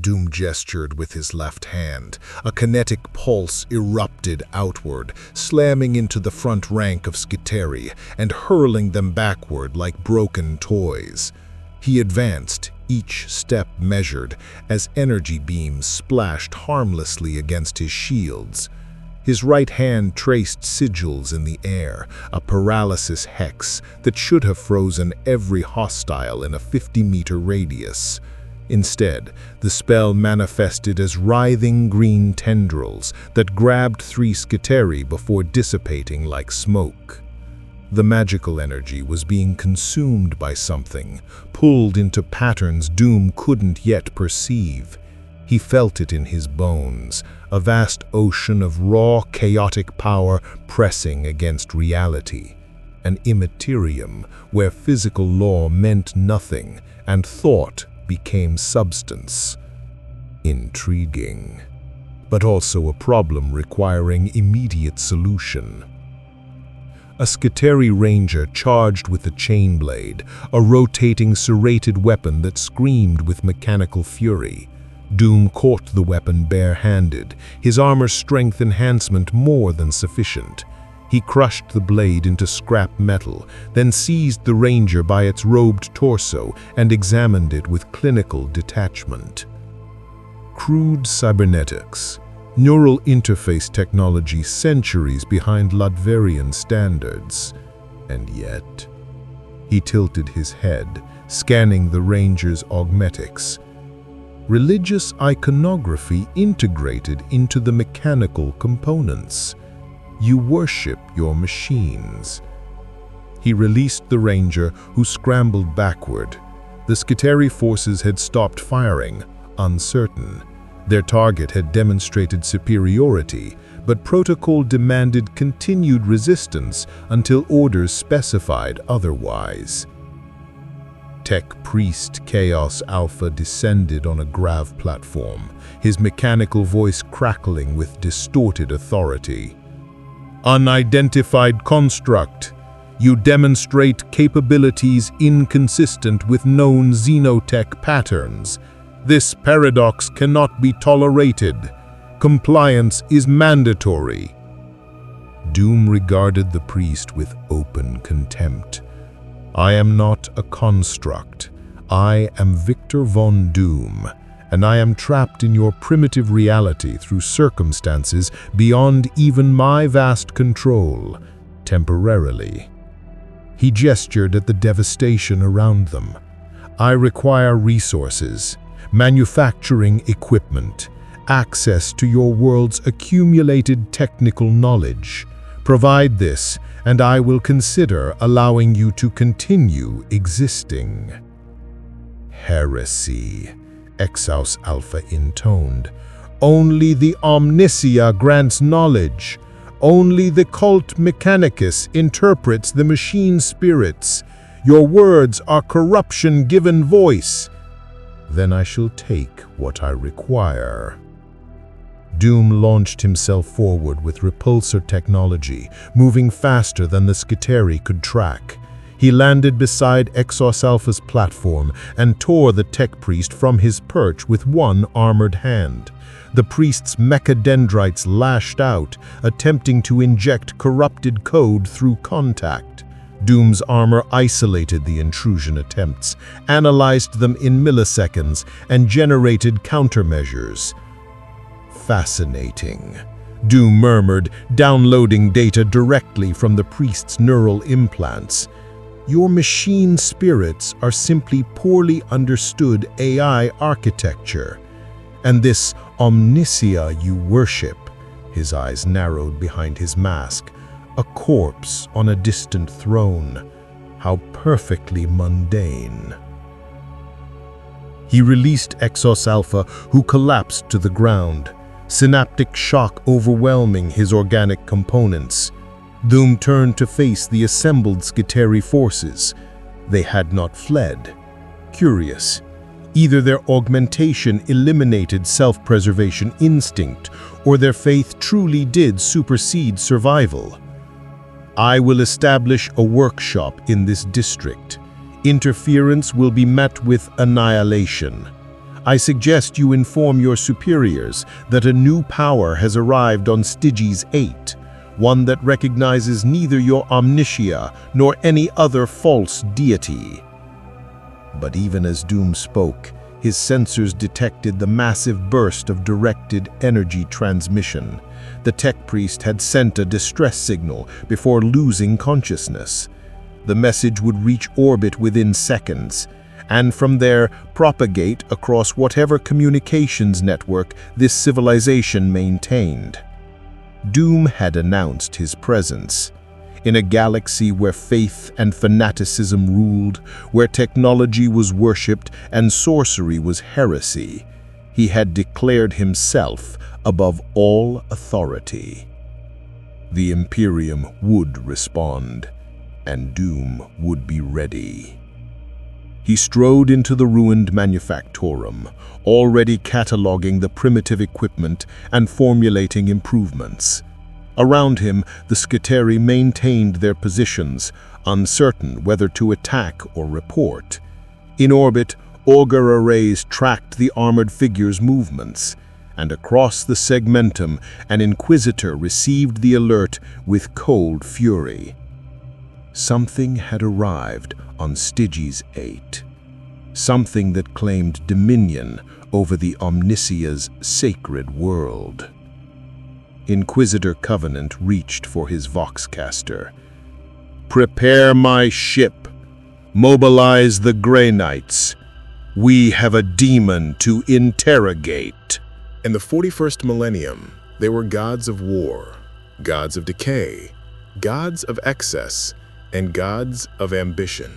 Doom gestured with his left hand. A kinetic pulse erupted outward, slamming into the front rank of Skiteri and hurling them backward like broken toys. He advanced, each step measured, as energy beams splashed harmlessly against his shields. His right hand traced sigils in the air, a paralysis hex that should have frozen every hostile in a 50-meter radius. Instead, the spell manifested as writhing green tendrils that grabbed 3 Skiteri before dissipating like smoke. The magical energy was being consumed by something, pulled into patterns Doom couldn't yet perceive. He felt it in his bones, a vast ocean of raw, chaotic power pressing against reality. An Imperium where physical law meant nothing and thought became substance. Intriguing, but also a problem requiring immediate solution. A Skiteri ranger charged with a chain blade, a rotating serrated weapon that screamed with mechanical fury. Doom caught the weapon bare-handed, his armor strength enhancement more than sufficient. He crushed the blade into scrap metal, then seized the ranger by its robed torso and examined it with clinical detachment. Crude cybernetics, neural interface technology centuries behind Ludverian standards. And yet, he tilted his head, scanning the ranger's augmetics. Religious iconography integrated into the mechanical components. You worship your machines. He released the ranger, who scrambled backward. The Skiteri forces had stopped firing, uncertain. Their target had demonstrated superiority, but protocol demanded continued resistance until orders specified otherwise. Tech Priest Chaos Alpha descended on a grav platform, his mechanical voice crackling with distorted authority. Unidentified construct. You demonstrate capabilities inconsistent with known xenotech patterns. This paradox cannot be tolerated. Compliance is mandatory. Doom regarded the priest with open contempt. I am not a construct. I am Victor von Doom, and I am trapped in your primitive reality through circumstances beyond even my vast control, temporarily. He gestured at the devastation around them. I require resources, manufacturing equipment, access to your world's accumulated technical knowledge. Provide this, and I will consider allowing you to continue existing. Heresy, Exaus Alpha intoned. Only the Omnisia grants knowledge. Only the cult Mechanicus interprets the machine spirits. Your words are corruption given voice. Then I shall take what I require. Doom launched himself forward with repulsor technology, moving faster than the Skiteri could track. He landed beside Exos Alpha's platform and tore the tech priest from his perch with one armored hand. The priest's mechadendrites lashed out, attempting to inject corrupted code through contact. Doom's armor isolated the intrusion attempts, analyzed them in milliseconds, and generated countermeasures. Fascinating, Doom murmured, downloading data directly from the priest's neural implants. Your machine spirits are simply poorly understood AI architecture. And this omnisia you worship, his eyes narrowed behind his mask, a corpse on a distant throne. How perfectly mundane. He released Exos Alpha, who collapsed to the ground, synaptic shock overwhelming his organic components. Doom turned to face the assembled Skiteri forces. They had not fled. Curious. Either their augmentation eliminated self-preservation instinct, or their faith truly did supersede survival. I will establish a workshop in this district. Interference will be met with annihilation. I suggest you inform your superiors that a new power has arrived on Stygies VIII, one that recognizes neither your omniscia nor any other false deity." But even as Doom spoke, his sensors detected the massive burst of directed energy transmission. The tech priest had sent a distress signal before losing consciousness. The message would reach orbit within seconds, and from there propagate across whatever communications network this civilization maintained. Doom had announced his presence. In a galaxy where faith and fanaticism ruled, where technology was worshipped and sorcery was heresy, he had declared himself above all authority. The Imperium would respond, and Doom would be ready. He strode into the ruined manufactorum, already cataloging the primitive equipment and formulating improvements. Around him, the Skitarii maintained their positions, uncertain whether to attack or report. In orbit, auger arrays tracked the armored figure's movements, and across the segmentum, an Inquisitor received the alert with cold fury. Something had arrived on Stygies VIII, something that claimed dominion over the Omnissia's sacred world. Inquisitor Covenant reached for his voxcaster. "Prepare my ship. Mobilize the Grey Knights. We have a demon to interrogate." In the 41st millennium, they were gods of war, gods of decay, gods of excess, and gods of ambition.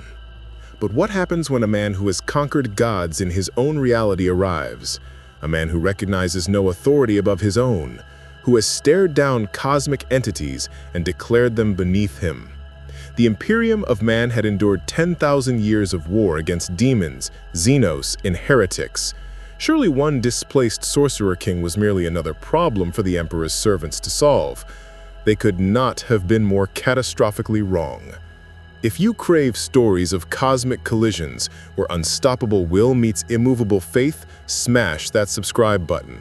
But what happens when a man who has conquered gods in his own reality arrives? A man who recognizes no authority above his own, who has stared down cosmic entities and declared them beneath him. The Imperium of man had endured 10,000 years of war against demons, xenos, and heretics. Surely one displaced sorcerer king was merely another problem for the Emperor's servants to solve. They could not have been more catastrophically wrong. If you crave stories of cosmic collisions where unstoppable will meets immovable faith, smash that subscribe button.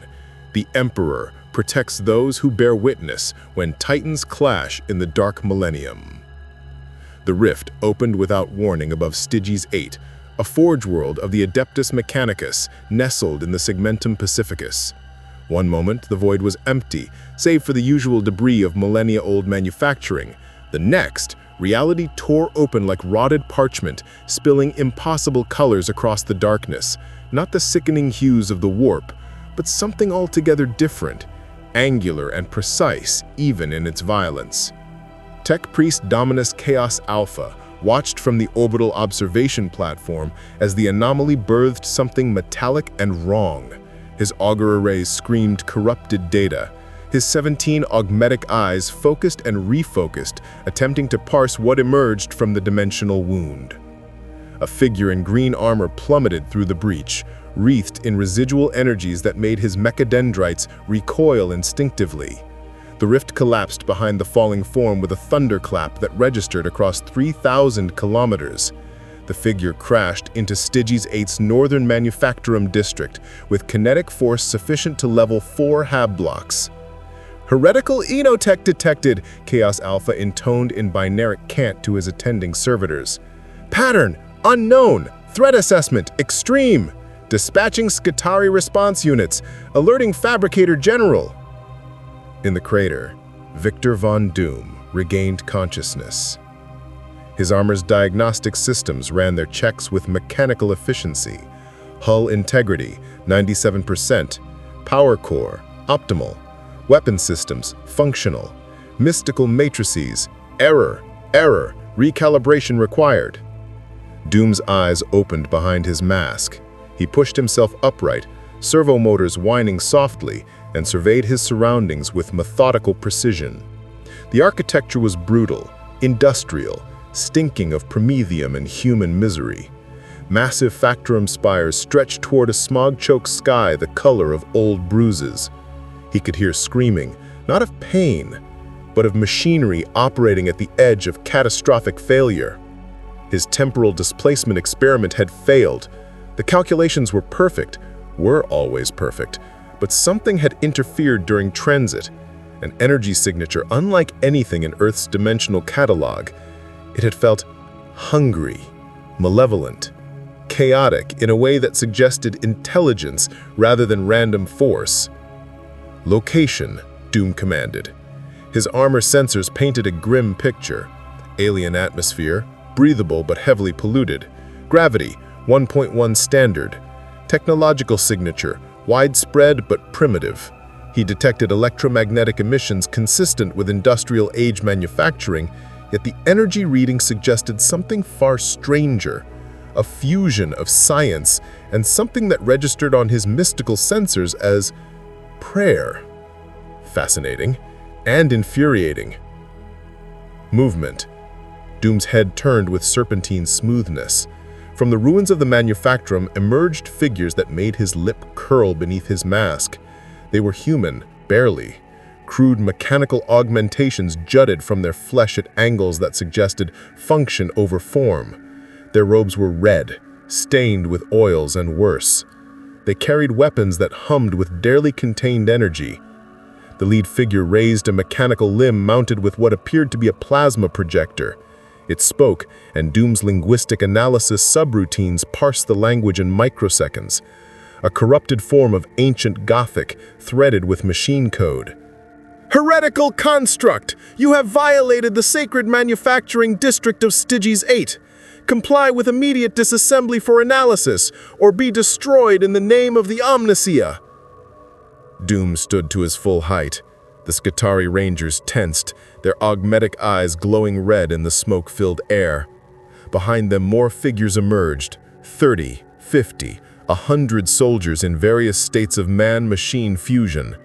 The Emperor protects those who bear witness when titans clash in the dark millennium. The rift opened without warning above Stygies VIII, a forge world of the Adeptus Mechanicus nestled in the Segmentum Pacificus. One moment, the void was empty, save for the usual debris of millennia-old manufacturing. The next, reality tore open like rotted parchment, spilling impossible colors across the darkness. Not the sickening hues of the warp, but something altogether different, angular and precise even in its violence. Tech Priest Dominus Chaos Alpha watched from the orbital observation platform as the anomaly birthed something metallic and wrong. His auger arrays screamed corrupted data. His 17 augmetic eyes focused and refocused, attempting to parse what emerged from the dimensional wound. A figure in green armor plummeted through the breach, wreathed in residual energies that made his mechadendrites recoil instinctively. The rift collapsed behind the falling form with a thunderclap that registered across 3,000 kilometers. The figure crashed into Stygies VIII's northern manufactorum district with kinetic force sufficient to level 4 hab-blocks. "Heretical enotech detected," Chaos Alpha intoned in binaric cant to his attending servitors. "Pattern, unknown, threat assessment, extreme. Dispatching Skitarii response units, alerting Fabricator General." In the crater, Victor von Doom regained consciousness. His armor's diagnostic systems ran their checks with mechanical efficiency. Hull integrity, 97%. Power core, optimal. Weapon systems, functional. Mystical matrices, error, recalibration required. Doom's eyes opened behind his mask. He pushed himself upright, servo motors whining softly, and surveyed his surroundings with methodical precision. The architecture was brutal, industrial, stinking of promethium and human misery. Massive factorum spires stretched toward a smog-choked sky the color of old bruises. He could hear screaming, not of pain, but of machinery operating at the edge of catastrophic failure. His temporal displacement experiment had failed. The calculations were perfect. were always perfect, but something had interfered during transit, an energy signature unlike anything in Earth's dimensional catalog. It had felt hungry, malevolent, chaotic in a way that suggested intelligence rather than random force. "Location," Doom commanded. His armor sensors painted a grim picture. Alien atmosphere, breathable but heavily polluted. Gravity, 1.1 standard. Technological signature, widespread but primitive. He detected electromagnetic emissions consistent with industrial age manufacturing, yet the energy reading suggested something far stranger, a fusion of science and something that registered on his mystical sensors as prayer. Fascinating and infuriating. Movement. Doom's head turned with serpentine smoothness. From the ruins of the manufactorum emerged figures that made his lip curl beneath his mask. They were human, barely. Crude mechanical augmentations jutted from their flesh at angles that suggested function over form. Their robes were red, stained with oils and worse. They carried weapons that hummed with barely contained energy. The lead figure raised a mechanical limb mounted with what appeared to be a plasma projector. It spoke, and Doom's linguistic analysis subroutines parsed the language in microseconds. A corrupted form of ancient Gothic, threaded with machine code. "Heretical construct! You have violated the sacred manufacturing district of Stygies VIII. Comply with immediate disassembly for analysis, or be destroyed in the name of the Omnicia." Doom stood to his full height. The Skitarii Rangers tensed, their augmetic eyes glowing red in the smoke-filled air. Behind them more figures emerged, 30, 50, 100 soldiers in various states of man-machine fusion.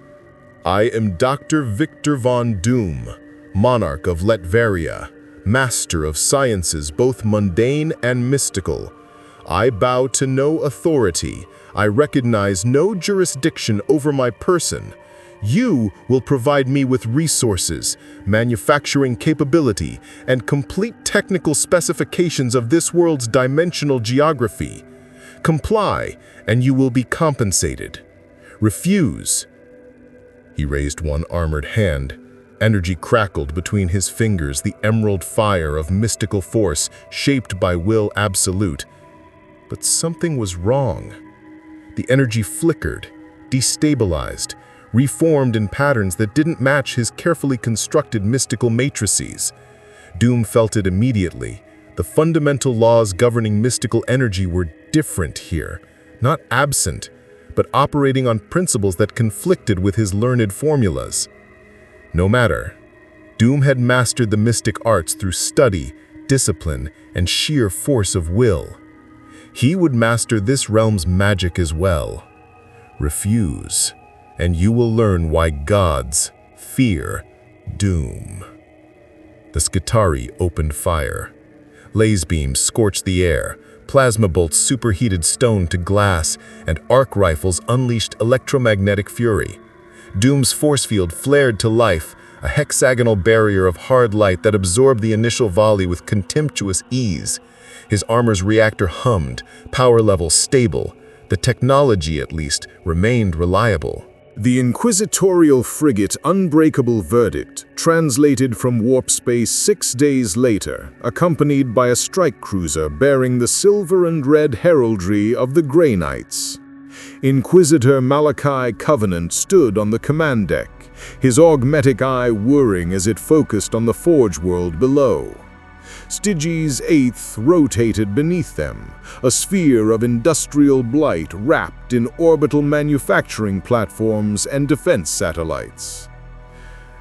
"I am Dr. Victor von Doom, monarch of Latveria, master of sciences both mundane and mystical. I bow to no authority. I recognize no jurisdiction over my person. You will provide me with resources, manufacturing capability, and complete technical specifications of this world's dimensional geography. Comply, and you will be compensated. Refuse." He raised one armored hand. Energy crackled between his fingers, the emerald fire of mystical force shaped by will absolute. But something was wrong. The energy flickered, destabilized, reformed in patterns that didn't match his carefully constructed mystical matrices. Doom felt it immediately. The fundamental laws governing mystical energy were different here, not absent, but operating on principles that conflicted with his learned formulas. No matter. Doom had mastered the mystic arts through study, discipline, and sheer force of will. He would master this realm's magic as well. Refuse, and you will learn why gods fear Doom. The Skitarii opened fire. Laser beams scorched the air, plasma bolts superheated stone to glass, and arc rifles unleashed electromagnetic fury. Doom's force field flared to life, a hexagonal barrier of hard light that absorbed the initial volley with contemptuous ease. His armor's reactor hummed, power levels stable. The technology, at least, remained reliable. The inquisitorial frigate Unbreakable Verdict translated from warp space 6 days later, accompanied by a strike cruiser bearing the silver and red heraldry of the Grey Knights. Inquisitor Malachi Covenant stood on the command deck, his augmetic eye whirring as it focused on the forge world below. Stygies VIII rotated beneath them, a sphere of industrial blight wrapped in orbital manufacturing platforms and defense satellites.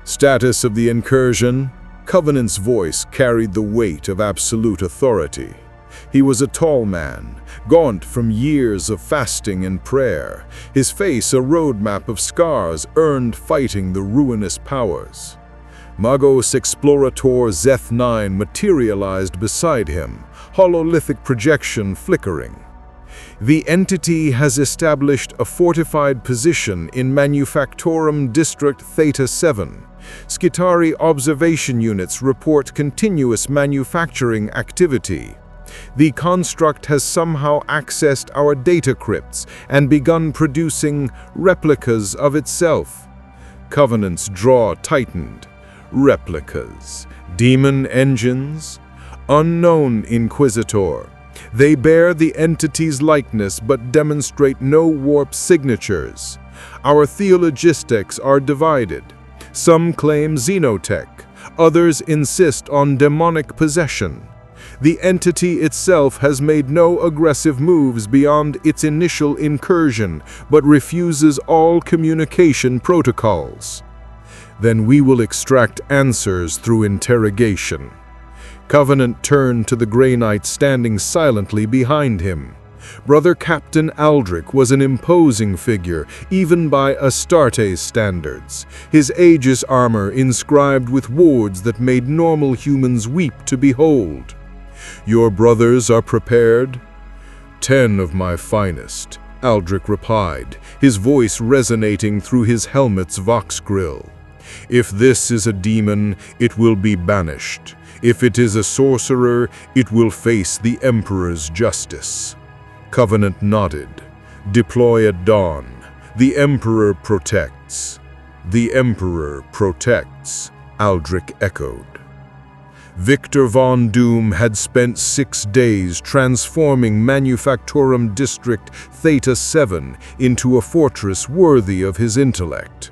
Status of the incursion: Covenant's voice carried the weight of absolute authority. He was a tall man, gaunt from years of fasting and prayer, his face a roadmap of scars earned fighting the ruinous powers. Magos Explorator Zeth-9 materialized beside him, hololithic projection flickering. The entity has established a fortified position in Manufactorum District Theta 7. Skitarii observation units report continuous manufacturing activity. The construct has somehow accessed our data crypts and begun producing replicas of itself. Covenant's jaw tightened. Replicas. Demon engines? Unknown, Inquisitor. They bear the entity's likeness but demonstrate no warp signatures. Our theologistics are divided. Some claim xenotech, others insist on demonic possession. The entity itself has made no aggressive moves beyond its initial incursion, but refuses all communication protocols. Then we will extract answers through interrogation. Covenant turned to the Grey Knight standing silently behind him. Brother Captain Aldrich was an imposing figure, even by Astarte's standards, his Aegis armor inscribed with words that made normal humans weep to behold. "Your brothers are prepared?" "10 of my finest," Aldrich replied, his voice resonating through his helmet's vox grill. "If this is a demon, it will be banished. If it is a sorcerer, it will face the Emperor's justice." Covenant nodded. "Deploy at dawn. The Emperor protects." "The Emperor protects," Aldrich echoed. Victor von Doom had spent 6 days transforming Manufactorum District Theta 7 into a fortress worthy of his intellect.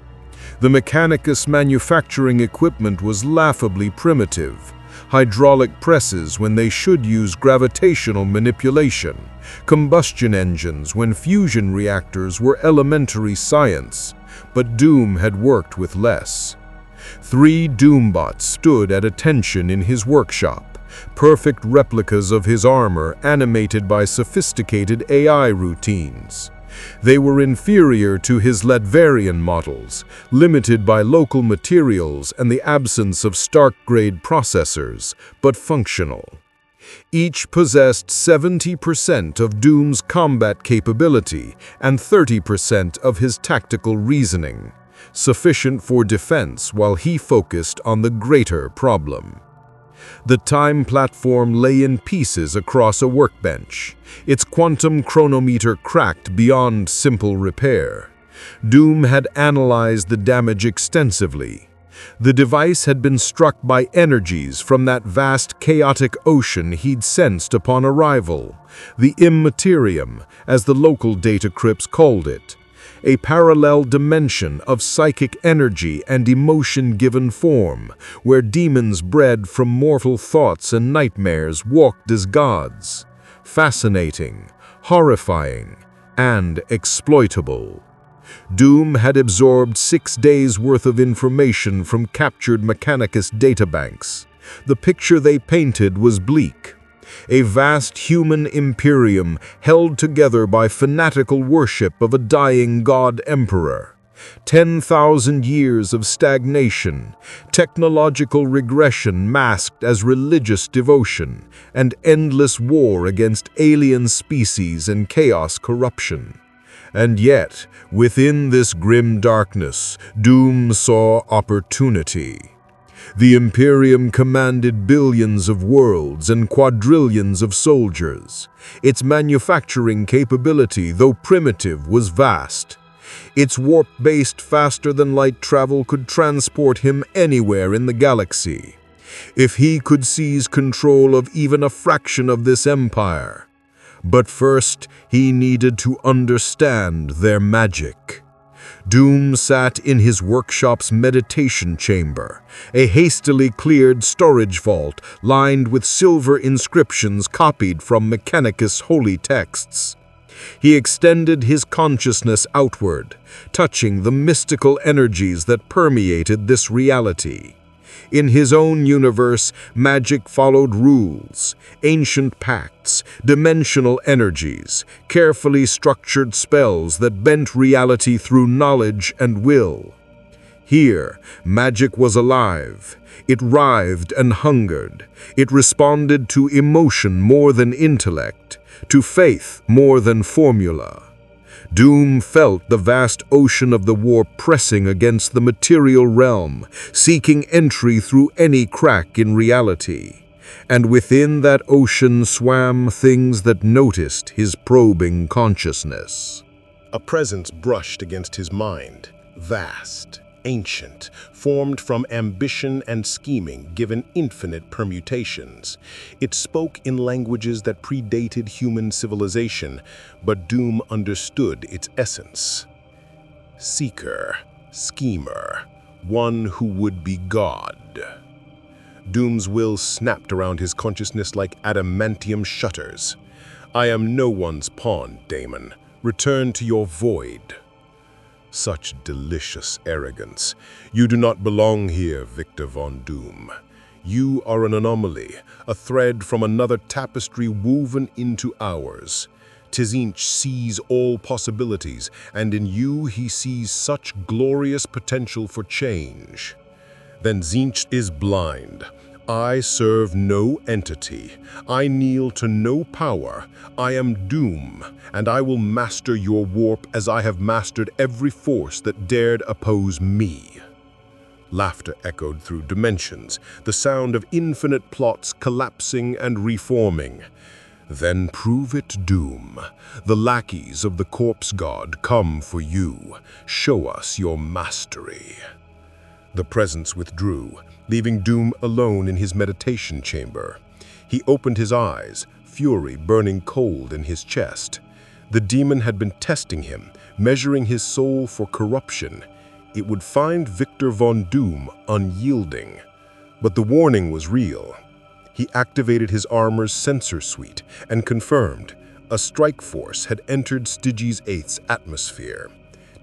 The Mechanicus manufacturing equipment was laughably primitive. Hydraulic presses when they should use gravitational manipulation, combustion engines when fusion reactors were elementary science, but Doom had worked with less. 3 Doombots stood at attention in his workshop, perfect replicas of his armor animated by sophisticated AI routines. They were inferior to his Latverian models, limited by local materials and the absence of Stark-grade processors, but functional. Each possessed 70% of Doom's combat capability and 30% of his tactical reasoning, sufficient for defense while he focused on the greater problem. The time platform lay in pieces across a workbench, its quantum chronometer cracked beyond simple repair. Doom had analyzed the damage extensively. The device had been struck by energies from that vast chaotic ocean he'd sensed upon arrival, the Imperium, as the local data crypts called it. A parallel dimension of psychic energy and emotion given form, where demons bred from mortal thoughts and nightmares walked as gods. Fascinating, horrifying, and exploitable. Doom had absorbed 6 days' worth of information from captured Mechanicus databanks. The picture they painted was bleak. A vast human imperium held together by fanatical worship of a dying god-emperor. 10,000 years of stagnation, technological regression masked as religious devotion, and endless war against alien species and chaos corruption. And yet, within this grim darkness, Doom saw opportunity. The Imperium commanded billions of worlds and quadrillions of soldiers. Its manufacturing capability, though primitive, was vast. Its warp-based faster-than-light travel could transport him anywhere in the galaxy. If he could seize control of even a fraction of this empire. But first, he needed to understand their magic. Doom sat in his workshop's meditation chamber, a hastily cleared storage vault lined with silver inscriptions copied from Mechanicus holy texts. He extended his consciousness outward, touching the mystical energies that permeated this reality. In his own universe, magic followed rules, ancient pacts, dimensional energies, carefully structured spells that bent reality through knowledge and will. Here, magic was alive. It writhed and hungered. It responded to emotion more than intellect, to faith more than formula. Doom felt the vast ocean of the warp pressing against the material realm, seeking entry through any crack in reality. and within that ocean swam things that noticed his probing consciousness. A presence brushed against his mind, vast, ancient, formed from ambition and scheming given infinite permutations. It spoke in languages that predated human civilization, but Doom understood its essence. Seeker, schemer, one who would be God. Doom's will snapped around his consciousness like adamantium shutters. I am no one's pawn, Daemon. Return to your void. Such delicious arrogance. You do not belong here, Victor von Doom. You are an anomaly, a thread from another tapestry woven into ours. Tzinch sees all possibilities, and in you he sees such glorious potential for change. Then Tzinch is blind. I serve no entity. I kneel to no power. I am Doom, and I will master your warp as I have mastered every force that dared oppose me. Laughter echoed through dimensions, the sound of infinite plots collapsing and reforming. Then prove it, Doom. The lackeys of the corpse god come for you. Show us your mastery. The presence withdrew, leaving Doom alone in his meditation chamber. He opened his eyes, fury burning cold in his chest. The demon had been testing him, measuring his soul for corruption. It would find Victor von Doom unyielding. But the warning was real. He activated his armor's sensor suite and confirmed a strike force had entered Stygies VIII's atmosphere.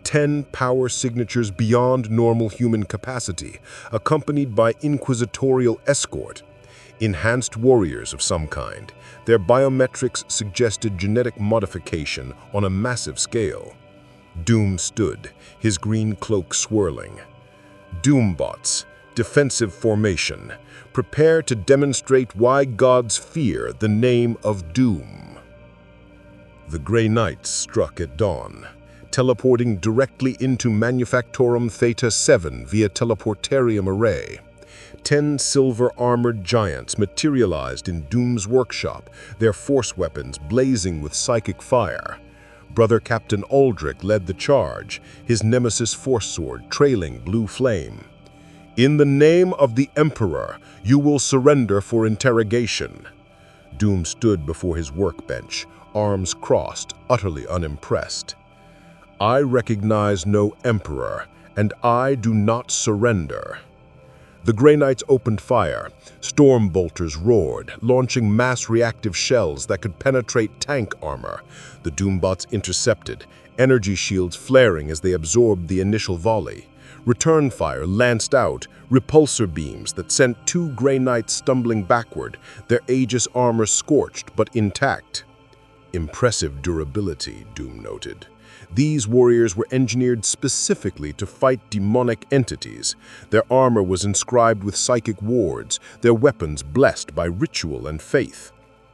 10 power signatures beyond normal human capacity, accompanied by inquisitorial escort. Enhanced warriors of some kind. Their biometrics suggested genetic modification on a massive scale. Doom stood, his green cloak swirling. Doombots, defensive formation. Prepare to demonstrate why gods fear the name of Doom. The Grey Knights struck at dawn, teleporting directly into Manufactorum Theta 7 via teleportarium array. 10 silver-armored giants materialized in Doom's workshop, their force weapons blazing with psychic fire. Brother Captain Aldrich led the charge, his nemesis force sword trailing blue flame. In the name of the Emperor, you will surrender for interrogation. Doom stood before his workbench, arms crossed, utterly unimpressed. I recognize no Emperor, and I do not surrender. The Grey Knights opened fire. Storm bolters roared, launching mass reactive shells that could penetrate tank armor. The Doombots intercepted, energy shields flaring as they absorbed the initial volley. Return fire lanced out, repulsor beams that sent 2 Grey Knights stumbling backward, their Aegis armor scorched but intact. Impressive durability, Doom noted. These warriors were engineered specifically to fight demonic entities. Their armor was inscribed with psychic wards, their weapons blessed by ritual and faith.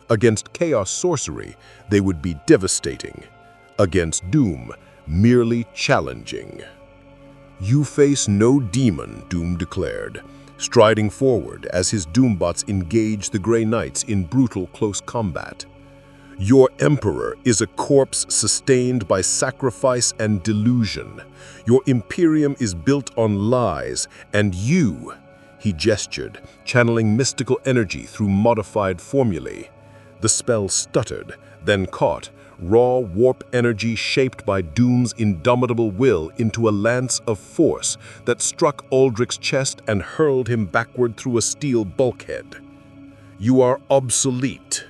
Against chaos sorcery, they would be devastating. Against Doom, merely challenging. You face no demon, Doom declared, striding forward as his Doombots engaged the Grey Knights in brutal close combat. Your Emperor is a corpse sustained by sacrifice and delusion. Your Imperium is built on lies, and you, he gestured, channeling mystical energy through modified formulae. The spell stuttered, then caught, raw warp energy shaped by Doom's indomitable will into a lance of force that struck Aldrich's chest and hurled him backward through a steel bulkhead. You are obsolete.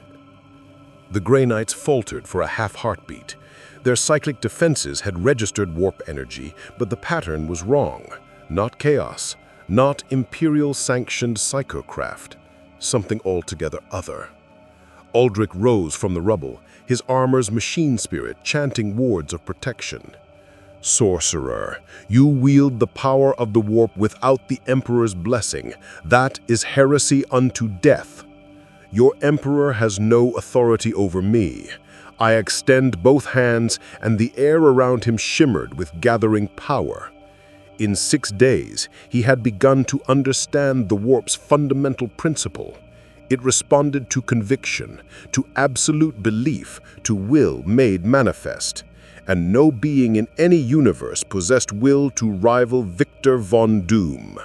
The Grey Knights faltered for a half-heartbeat. Their cyclic defenses had registered warp energy, but the pattern was wrong. Not chaos, not Imperial-sanctioned psychocraft. Something altogether other. Aldrich rose from the rubble, his armor's machine spirit chanting wards of protection. Sorcerer, you wield the power of the warp without the Emperor's blessing. That is heresy unto death. Your Emperor has no authority over me. I extend both hands, and the air around him shimmered with gathering power. In 6 days, he had begun to understand the warp's fundamental principle. It responded to conviction, to absolute belief, to will made manifest. And no being in any universe possessed will to rival Victor Von Doom.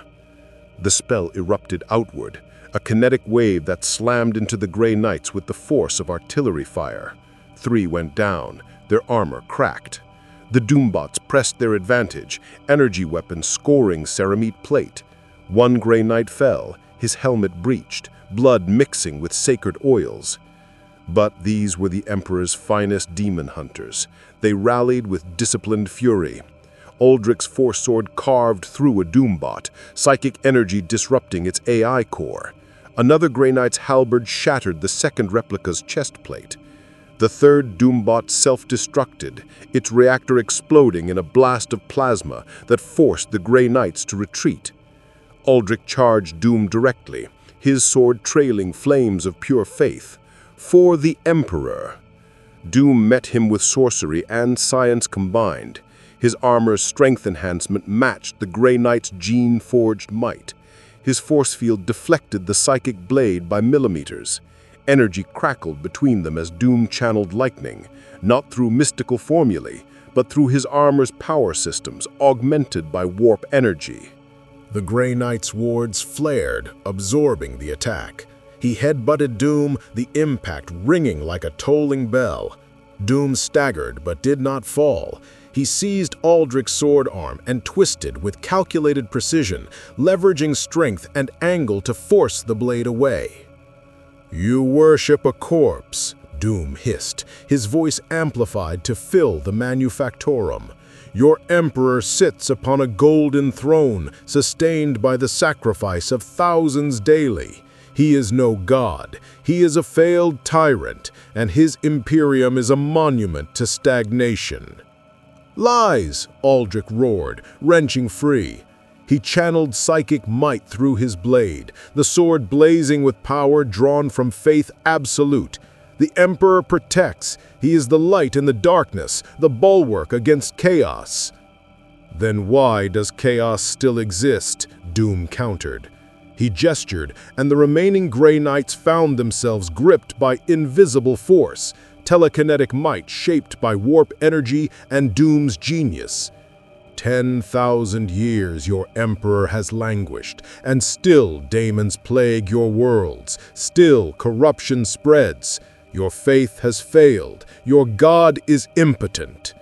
The spell erupted outward, a kinetic wave that slammed into the Grey Knights with the force of artillery fire. 3 went down, their armor cracked. The Doombots pressed their advantage, energy weapons scoring ceramite plate. 1 Grey Knight fell, his helmet breached, blood mixing with sacred oils. But these were the Emperor's finest demon hunters. They rallied with disciplined fury. Aldrich's force sword carved through a Doombot, psychic energy disrupting its AI core. Another Grey Knight's halberd shattered the second replica's chest plate. The third Doombot self-destructed, its reactor exploding in a blast of plasma that forced the Grey Knights to retreat. Aldrich charged Doom directly, his sword trailing flames of pure faith. For the Emperor. Doom met him with sorcery and science combined. His armor's strength enhancement matched the Grey Knight's gene-forged might. His force field deflected the psychic blade by millimeters. Energy crackled between them as Doom channeled lightning, not through mystical formulae, but through his armor's power systems, augmented by warp energy. The Grey Knight's wards flared, absorbing the attack. He headbutted Doom, the impact ringing like a tolling bell. Doom staggered but did not fall. He seized Aldrich's sword arm and twisted with calculated precision, leveraging strength and angle to force the blade away. "You worship a corpse," Doom hissed, his voice amplified to fill the manufactorum. "Your Emperor sits upon a golden throne, sustained by the sacrifice of thousands daily. He is no god, he is a failed tyrant, and his Imperium is a monument to stagnation." "Lies!" Aldrich roared, wrenching free. He channeled psychic might through his blade, the sword blazing with power drawn from faith absolute. The Emperor protects. He is the light in the darkness, the bulwark against chaos. "Then why does chaos still exist?" Doom countered. He gestured, and the remaining Grey Knights found themselves gripped by invisible force, telekinetic might shaped by warp energy and Doom's genius. 10,000 years your Emperor has languished, and still demons plague your worlds, still corruption spreads. Your faith has failed, your God is impotent.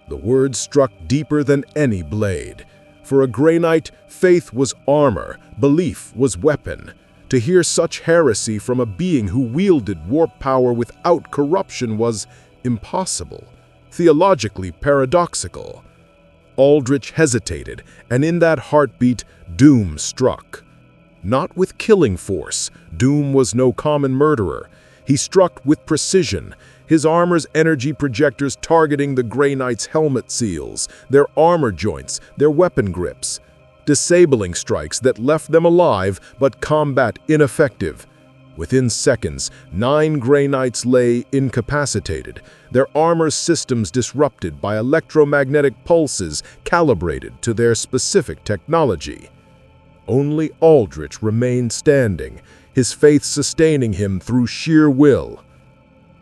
The words struck deeper than any blade. For a Grey Knight, faith was armor, belief was weapon. To hear such heresy from a being who wielded warp power without corruption was impossible, theologically paradoxical. Aldrich hesitated, and in that heartbeat, Doom struck. Not with killing force, Doom was no common murderer. He struck with precision, his armor's energy projectors targeting the Grey Knight's helmet seals, their armor joints, their weapon grips. Disabling strikes that left them alive but combat ineffective. Within seconds, 9 Grey Knights lay incapacitated, their armor systems disrupted by electromagnetic pulses calibrated to their specific technology. Only Aldrich remained standing, his faith sustaining him through sheer will.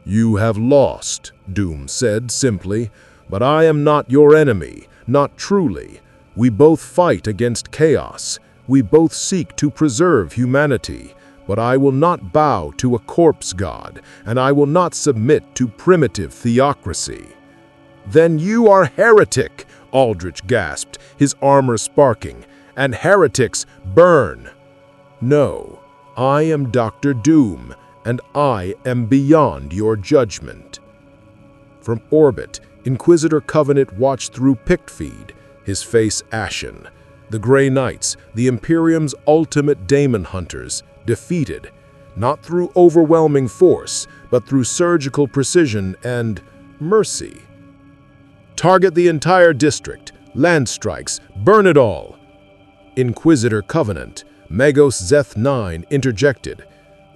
"You have lost," Doom said simply, "but I am not your enemy, not truly. We both fight against chaos. We both seek to preserve humanity. But I will not bow to a corpse god, and I will not submit to primitive theocracy." "Then you are heretic," Aldrich gasped, his armor sparking, "and heretics burn." "No, I am Dr. Doom, and I am beyond your judgment." From orbit, Inquisitor Covenant watched through Pictfeed, his face ashen. The Grey Knights, the Imperium's ultimate daemon hunters, defeated, not through overwhelming force, but through surgical precision and mercy. "Target the entire district, land strikes, burn it all." Inquisitor Covenant, Magos Zeth 9 interjected.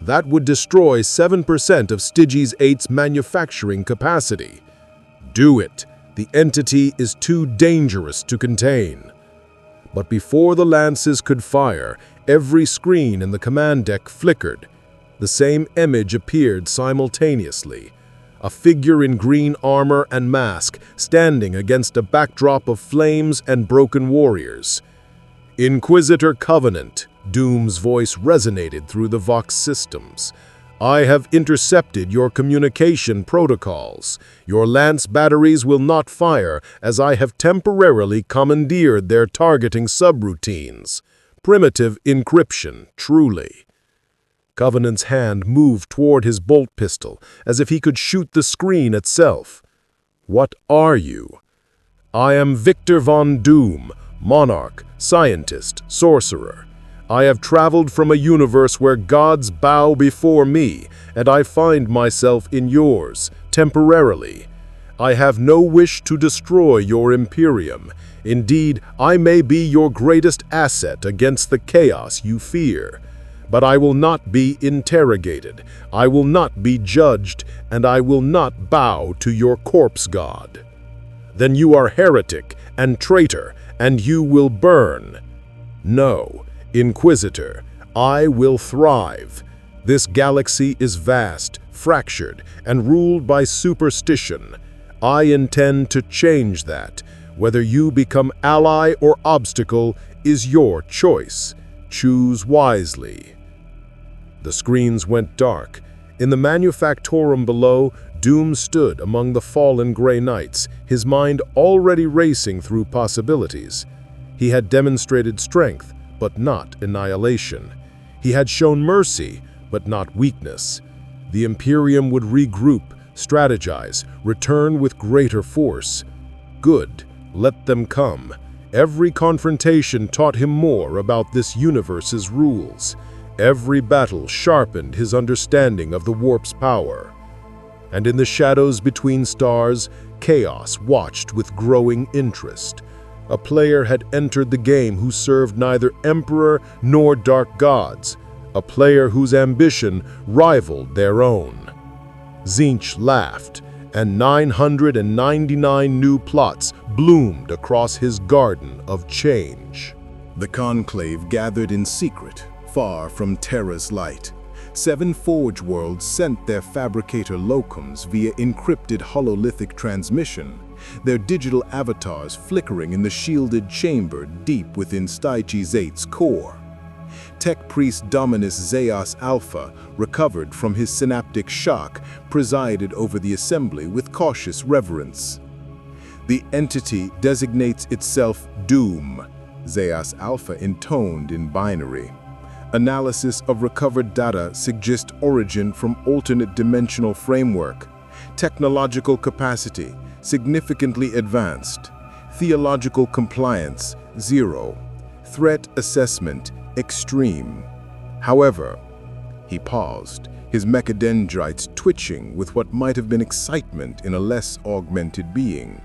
"That would destroy 7% of Stygies VIII's manufacturing capacity." "Do it. The entity is too dangerous to contain." But before the lances could fire, every screen in the command deck flickered. the same image appeared simultaneously. A figure in green armor and mask, standing against a backdrop of flames and broken warriors. "Inquisitor Covenant," Doom's voice resonated through the Vox systems. "I have intercepted your communication protocols. Your lance batteries will not fire as I have temporarily commandeered their targeting subroutines. Primitive encryption, truly." Covenant's hand moved toward his bolt pistol, as if he could shoot the screen itself. "What are you?" "I am Victor von Doom, monarch, scientist, sorcerer. I have traveled from a universe where gods bow before me, and I find myself in yours, temporarily. I have no wish to destroy your Imperium. Indeed, I may be your greatest asset against the chaos you fear. But I will not be interrogated, I will not be judged, and I will not bow to your corpse god." "Then you are heretic and traitor, and you will burn." "No, Inquisitor, I will thrive. This galaxy is vast, fractured, and ruled by superstition. I intend to change that. Whether you become ally or obstacle is your choice. Choose wisely." The screens went dark. In the manufactorum below, Doom stood among the fallen Grey Knights, his mind already racing through possibilities. He had demonstrated strength, but not annihilation. He had shown mercy, but not weakness. The Imperium would regroup, strategize, return with greater force. Good, let them come. Every confrontation taught him more about this universe's rules. Every battle sharpened his understanding of the warp's power. And in the shadows between stars, chaos watched with growing interest. A player had entered the game who served neither Emperor nor Dark Gods, a player whose ambition rivaled their own. Tzeentch laughed, and 999 new plots bloomed across his garden of change. The conclave gathered in secret, far from Terra's light. 7 Forge worlds sent their fabricator locums via encrypted hololithic transmission, their digital avatars flickering in the shielded chamber deep within Stygies VIII's core. Tech priest Dominus Zeus Alpha, recovered from his synaptic shock, presided over the assembly with cautious reverence. "The entity designates itself Doom," Zeus Alpha intoned in binary. Analysis of recovered data suggests origin from alternate dimensional framework. Technological capacity, significantly advanced. Theological compliance, 0. Threat assessment, extreme. However, he paused, his mechadendrites twitching with what might have been excitement in a less augmented being.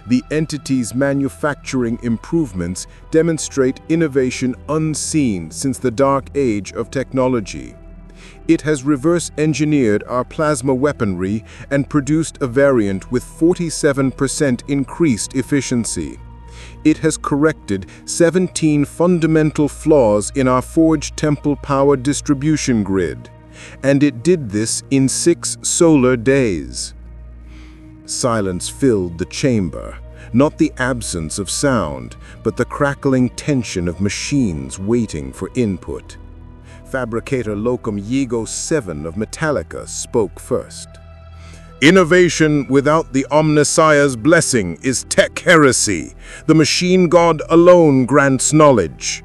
The entity's manufacturing improvements demonstrate innovation unseen since the dark age of technology. It has reverse-engineered our plasma weaponry and produced a variant with 47% increased efficiency. It has corrected 17 fundamental flaws in our Forge Temple power distribution grid, and it did this in 6 solar days. Silence filled the chamber, not the absence of sound, but the crackling tension of machines waiting for input. Fabricator Locum Yigo 7 of Metallica spoke first. "Innovation without the Omnissiah's blessing is tech heresy. The machine god alone grants knowledge."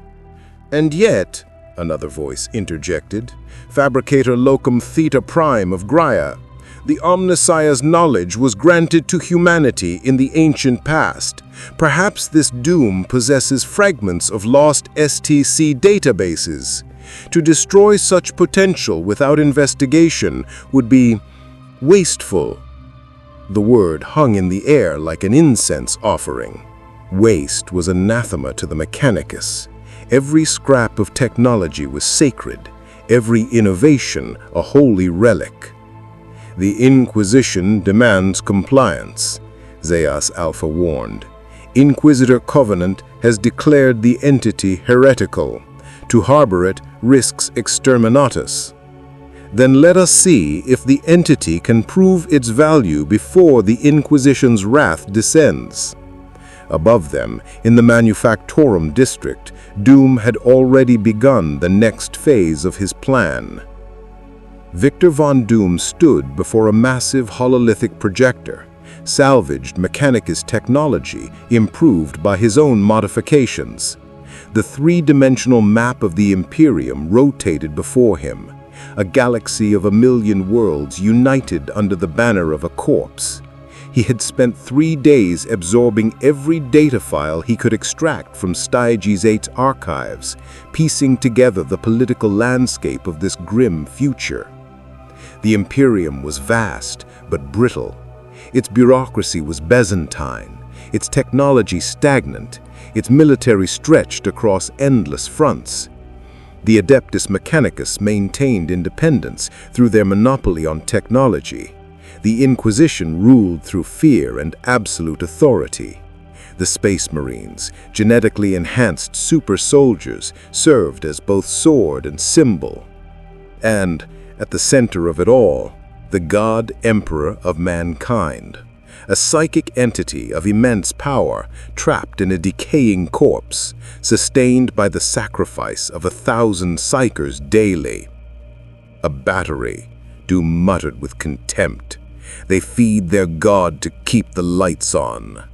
"And yet," another voice interjected, Fabricator Locum Theta Prime of Graia, "the Omnissiah's knowledge was granted to humanity in the ancient past. Perhaps this Doom possesses fragments of lost STC databases. To destroy such potential without investigation would be wasteful." The word hung in the air like an incense offering. Waste was anathema to the Mechanicus. Every scrap of technology was sacred, every innovation a holy relic. "The Inquisition demands compliance," Zeus Alpha warned. "Inquisitor Covenant has declared the entity heretical. To harbor it risks exterminatus." Then let us see if the entity can prove its value before the Inquisition's wrath descends. Above them, in the manufactorum district, Doom had already begun the next phase of his plan. Victor von Doom stood before a massive hololithic projector, salvaged Mechanicus technology improved by his own modifications. The three-dimensional map of the Imperium rotated before him, a galaxy of 1,000,000 worlds united under the banner of a corpse. He had spent 3 days absorbing every data file he could extract from Stygies VIII's archives, piecing together the political landscape of this grim future. The Imperium was vast, but brittle. Its bureaucracy was Byzantine, its technology stagnant, its military stretched across endless fronts. The Adeptus Mechanicus maintained independence through their monopoly on technology. The Inquisition ruled through fear and absolute authority. The Space Marines, genetically enhanced super soldiers, served as both sword and symbol. And, at the center of it all, the God Emperor of mankind, a psychic entity of immense power trapped in a decaying corpse, sustained by the sacrifice of 1,000 psychers daily. A battery, Doom muttered with contempt. They feed their god to keep the lights on.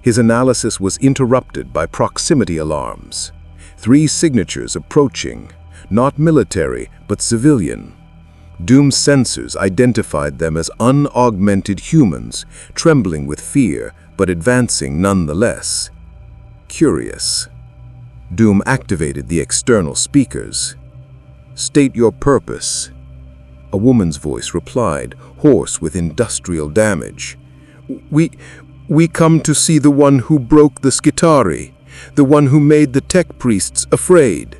His analysis was interrupted by proximity alarms. 3 signatures approaching, not military, but civilian. Doom's sensors identified them as unaugmented humans, trembling with fear, but advancing nonetheless. Curious. Doom activated the external speakers. "State your purpose." A woman's voice replied, hoarse with industrial damage. We come to see the one who broke the Skitari, the one who made the tech priests afraid."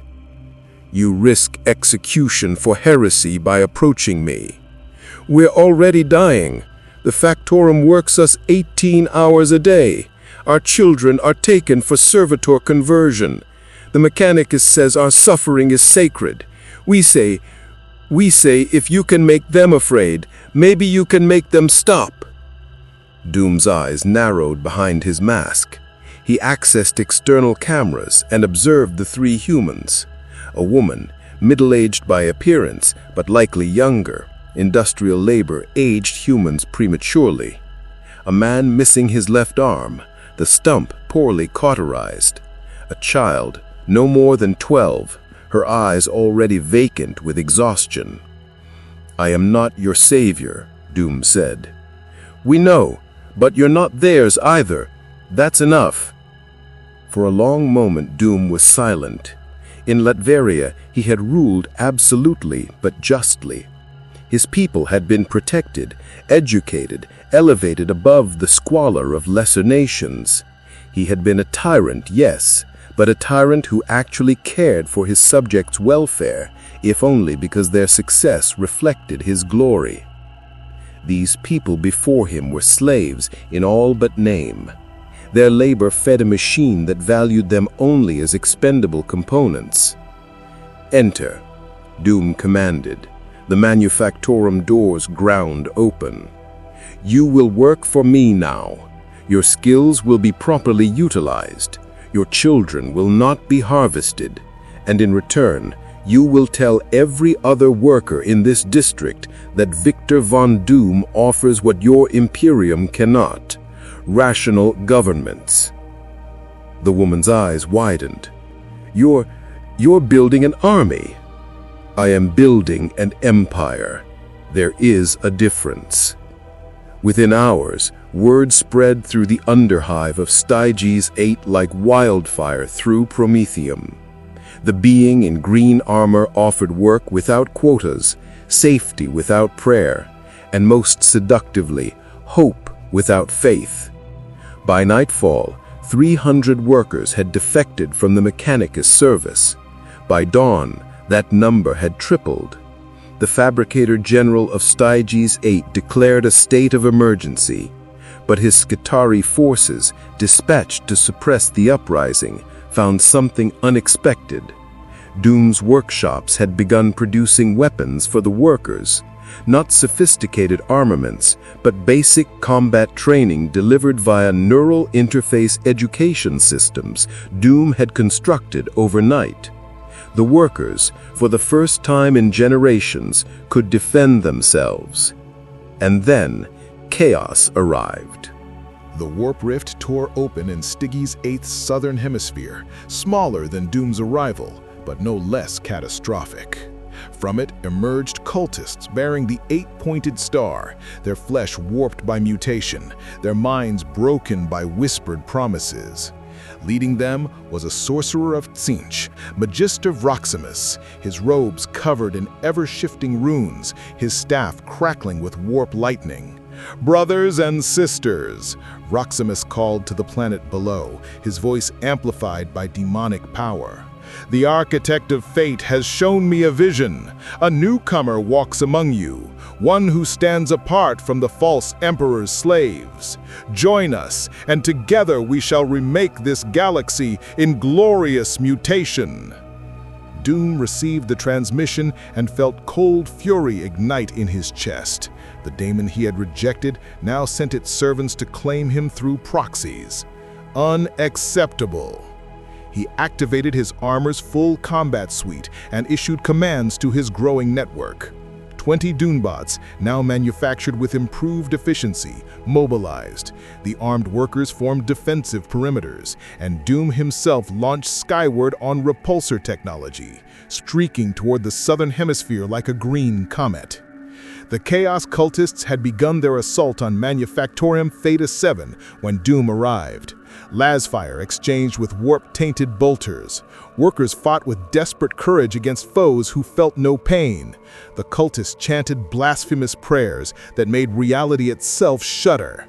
"You risk execution for heresy by approaching me." "We're already dying. The Factorum works us 18 hours a day. Our children are taken for servitor conversion. The Mechanicus says our suffering is sacred. We say, if you can make them afraid, maybe you can make them stop." Doom's eyes narrowed behind his mask. He accessed external cameras and observed the 3 humans. A woman, middle-aged by appearance, but likely younger. Industrial labor aged humans prematurely. A man missing his left arm, the stump poorly cauterized. A child, no more than 12, her eyes already vacant with exhaustion. "I am not your savior," Doom said. "We know, but you're not theirs either. That's enough." For a long moment Doom was silent. In Latveria he had ruled absolutely but justly. His people had been protected, educated, elevated above the squalor of lesser nations. He had been a tyrant, yes, but a tyrant who actually cared for his subjects' welfare, if only because their success reflected his glory. These people before him were slaves in all but name. Their labor fed a machine that valued them only as expendable components. "Enter," Doom commanded. The manufactorum doors ground open. "You will work for me now. Your skills will be properly utilized. Your children will not be harvested. And in return, you will tell every other worker in this district that Victor von Doom offers what your Imperium cannot: rational governments." The woman's eyes widened. You're building an army." "I am building an empire. There is a difference." Within hours, word spread through the underhive of Stygies VIII like wildfire through Prometheum. The being in green armor offered work without quotas, safety without prayer, and most seductively, hope without faith. By nightfall, 300 workers had defected from the Mechanicus service. By dawn, that number had tripled. The Fabricator General of Stygies VIII declared a state of emergency, but his Skitari forces, dispatched to suppress the uprising, found something unexpected. Doom's workshops had begun producing weapons for the workers, not sophisticated armaments, but basic combat training delivered via neural interface education systems Doom had constructed overnight. The workers, for the first time in generations, could defend themselves. And then, chaos arrived. The warp rift tore open in Stygies VIII's southern hemisphere, smaller than Doom's arrival, but no less catastrophic. From it emerged cultists bearing the 8-pointed star, their flesh warped by mutation, their minds broken by whispered promises. Leading them was a sorcerer of Tzeentch, Magister Vroximus, his robes covered in ever-shifting runes, his staff crackling with warp lightning. "Brothers and sisters," Vroximus called to the planet below, his voice amplified by demonic power. "The architect of fate has shown me a vision. A newcomer walks among you, one who stands apart from the false emperor's slaves. Join us, and together we shall remake this galaxy in glorious mutation." Doom received the transmission and felt cold fury ignite in his chest. The daemon he had rejected now sent its servants to claim him through proxies. Unacceptable. He activated his armor's full combat suite and issued commands to his growing network. 20 Doombots, now manufactured with improved efficiency, mobilized. The armed workers formed defensive perimeters, and Doom himself launched skyward on repulsor technology, streaking toward the southern hemisphere like a green comet. The Chaos cultists had begun their assault on Manufactorum Theta 7 when Doom arrived. Lasfire exchanged with warp-tainted bolters. Workers fought with desperate courage against foes who felt no pain. The cultists chanted blasphemous prayers that made reality itself shudder.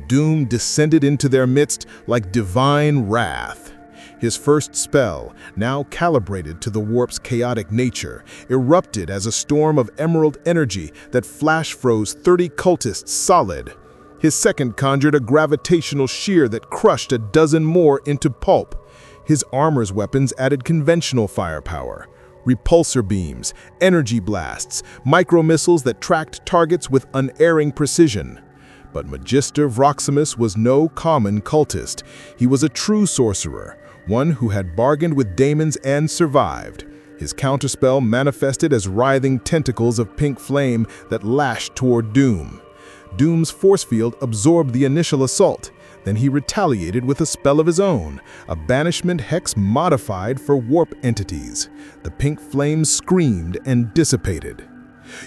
Doom descended into their midst like divine wrath. His first spell, now calibrated to the warp's chaotic nature, erupted as a storm of emerald energy that flash-froze 30 cultists solid. His second conjured a gravitational shear that crushed a dozen more into pulp. His armor's weapons added conventional firepower. Repulsor beams, energy blasts, micro-missiles that tracked targets with unerring precision. But Magister Vroximus was no common cultist. He was a true sorcerer, one who had bargained with daemons and survived. His counterspell manifested as writhing tentacles of pink flame that lashed toward Doom. Doom's force field absorbed the initial assault. Then he retaliated with a spell of his own, a banishment hex modified for warp entities. The pink flames screamed and dissipated.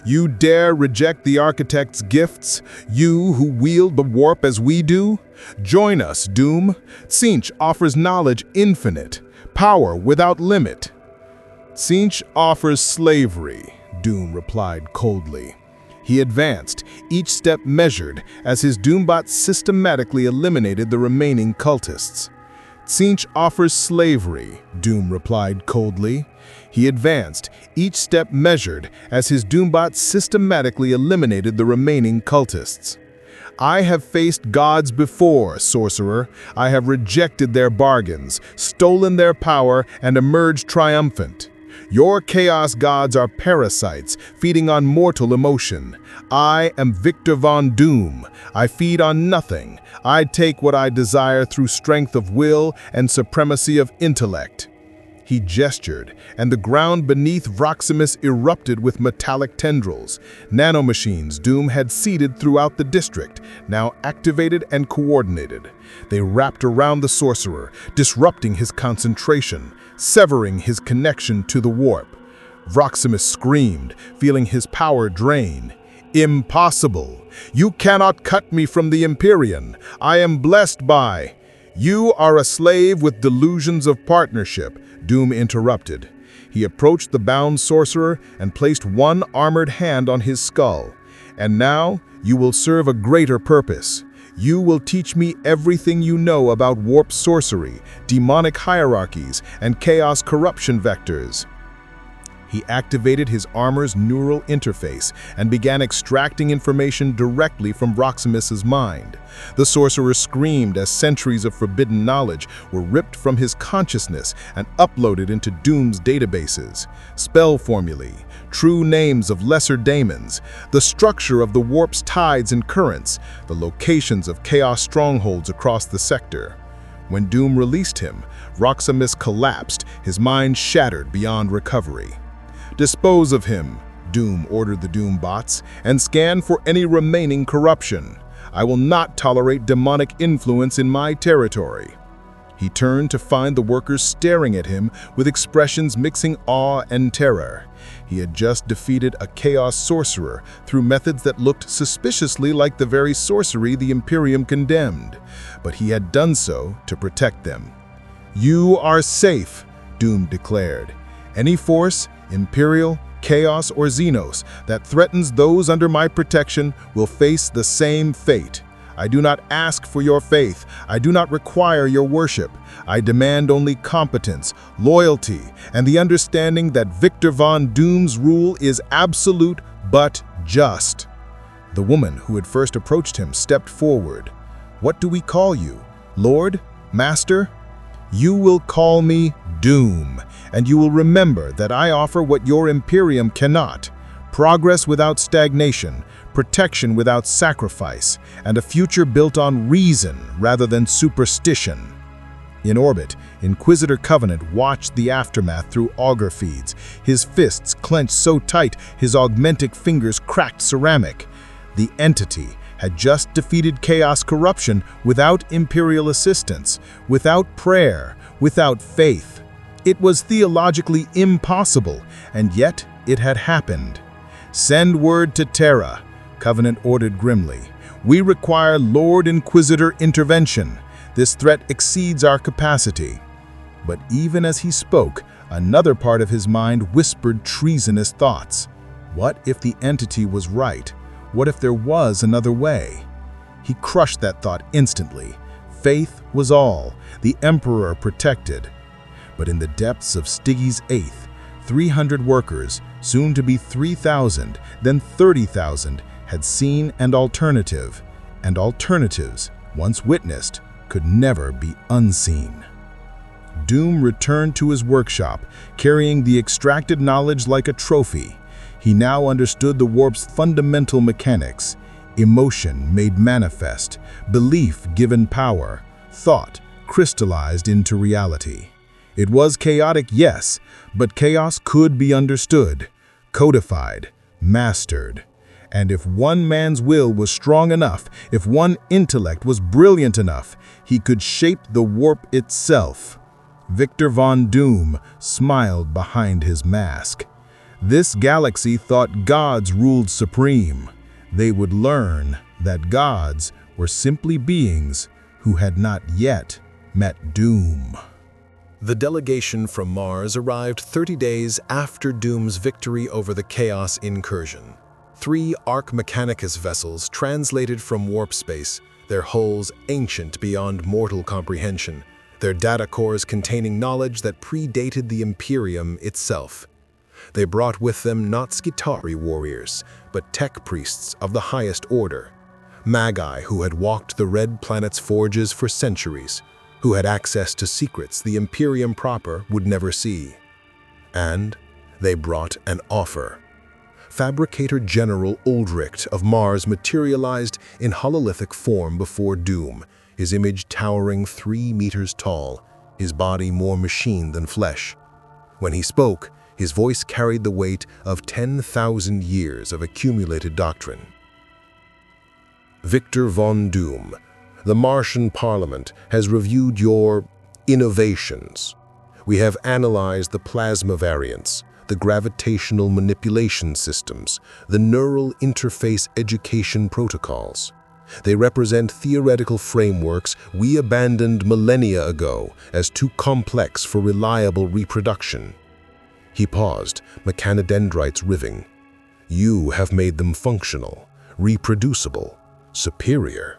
"You dare reject the architect's gifts, you who wield the warp as we do? Join us, Doom. Tzeentch offers knowledge infinite, power without limit." "Tzeentch offers slavery," Doom replied coldly. He advanced, each step measured, as his Doombot systematically eliminated the remaining cultists. "Tzeentch offers slavery," Doom replied coldly. He advanced, each step measured, as his Doombot systematically eliminated the remaining cultists. "I have faced gods before, sorcerer. I have rejected their bargains, stolen their power, and emerged triumphant. Your chaos gods are parasites, feeding on mortal emotion. I am Victor Von Doom. I feed on nothing. I take what I desire through strength of will and supremacy of intellect." He gestured, and the ground beneath Vroximus erupted with metallic tendrils. Nanomachines Doom had seeded throughout the district, now activated and coordinated. They wrapped around the sorcerer, disrupting his concentration, severing his connection to the warp. Vroximus screamed, feeling his power drain. "Impossible! You cannot cut me from the Imperium. I am blessed by—" "You are a slave with delusions of partnership," Doom interrupted. He approached the bound sorcerer and placed one armored hand on his skull. "And now you will serve a greater purpose. You will teach me everything you know about warp sorcery, demonic hierarchies, and chaos corruption vectors." He activated his armor's neural interface and began extracting information directly from Roximus's mind. The sorcerer screamed as centuries of forbidden knowledge were ripped from his consciousness and uploaded into Doom's databases. Spell formulae, true names of lesser daemons, the structure of the warp's tides and currents, the locations of chaos strongholds across the sector. When Doom released him, Roximus collapsed, his mind shattered beyond recovery. "Dispose of him," Doom ordered the Doom bots, "and scan for any remaining corruption. I will not tolerate demonic influence in my territory." He turned to find the workers staring at him with expressions mixing awe and terror. He had just defeated a chaos sorcerer through methods that looked suspiciously like the very sorcery the Imperium condemned, but he had done so to protect them. "You are safe," Doom declared. "Any force, Imperial, Chaos, or Xenos, that threatens those under my protection will face the same fate. I do not ask for your faith. I do not require your worship. I demand only competence, loyalty, and the understanding that Victor Von Doom's rule is absolute but just." The woman who had first approached him stepped forward. "What do we call you? Lord? Master?" "You will call me Doom, and you will remember that I offer what your Imperium cannot: progress without stagnation, protection without sacrifice, and a future built on reason rather than superstition." In orbit, Inquisitor Covenant watched the aftermath through auger feeds, his fists clenched so tight his augmentic fingers cracked ceramic. The entity had just defeated chaos corruption without Imperial assistance, without prayer, without faith. It was theologically impossible, and yet it had happened. "Send word to Terra," Covenant ordered grimly. "We require Lord Inquisitor intervention. This threat exceeds our capacity." But even as he spoke, another part of his mind whispered treasonous thoughts. What if the entity was right? What if there was another way? He crushed that thought instantly. Faith was all, the Emperor protected. But in the depths of Stygies VIII, 300 workers, soon to be 3,000, then 30,000, had seen an alternative, and alternatives, once witnessed, could never be unseen. Doom returned to his workshop, carrying the extracted knowledge like a trophy. He now understood the warp's fundamental mechanics: emotion made manifest, belief given power, thought crystallized into reality. It was chaotic, yes, but chaos could be understood, codified, mastered. And if one man's will was strong enough, if one intellect was brilliant enough, he could shape the warp itself. Victor Von Doom smiled behind his mask. This galaxy thought gods ruled supreme. They would learn that gods were simply beings who had not yet met Doom. The delegation from Mars arrived 30 days after Doom's victory over the Chaos incursion. 3 Arc Mechanicus vessels translated from warp space, their hulls ancient beyond mortal comprehension, their data cores containing knowledge that predated the Imperium itself. They brought with them not Skitarii warriors, but tech priests of the highest order, magi who had walked the Red Planet's forges for centuries, who had access to secrets the Imperium proper would never see. And they brought an offer. Fabricator General Uldricht of Mars materialized in hololithic form before Doom, his image towering 3 meters tall, his body more machine than flesh. When he spoke, his voice carried the weight of 10,000 years of accumulated doctrine. Victor Von Doom, the Martian Parliament has reviewed your innovations. We have analyzed the plasma variants, the gravitational manipulation systems, the neural interface education protocols. They represent theoretical frameworks we abandoned millennia ago as too complex for reliable reproduction. He paused, mechadendrites riving. You have made them functional, reproducible, superior.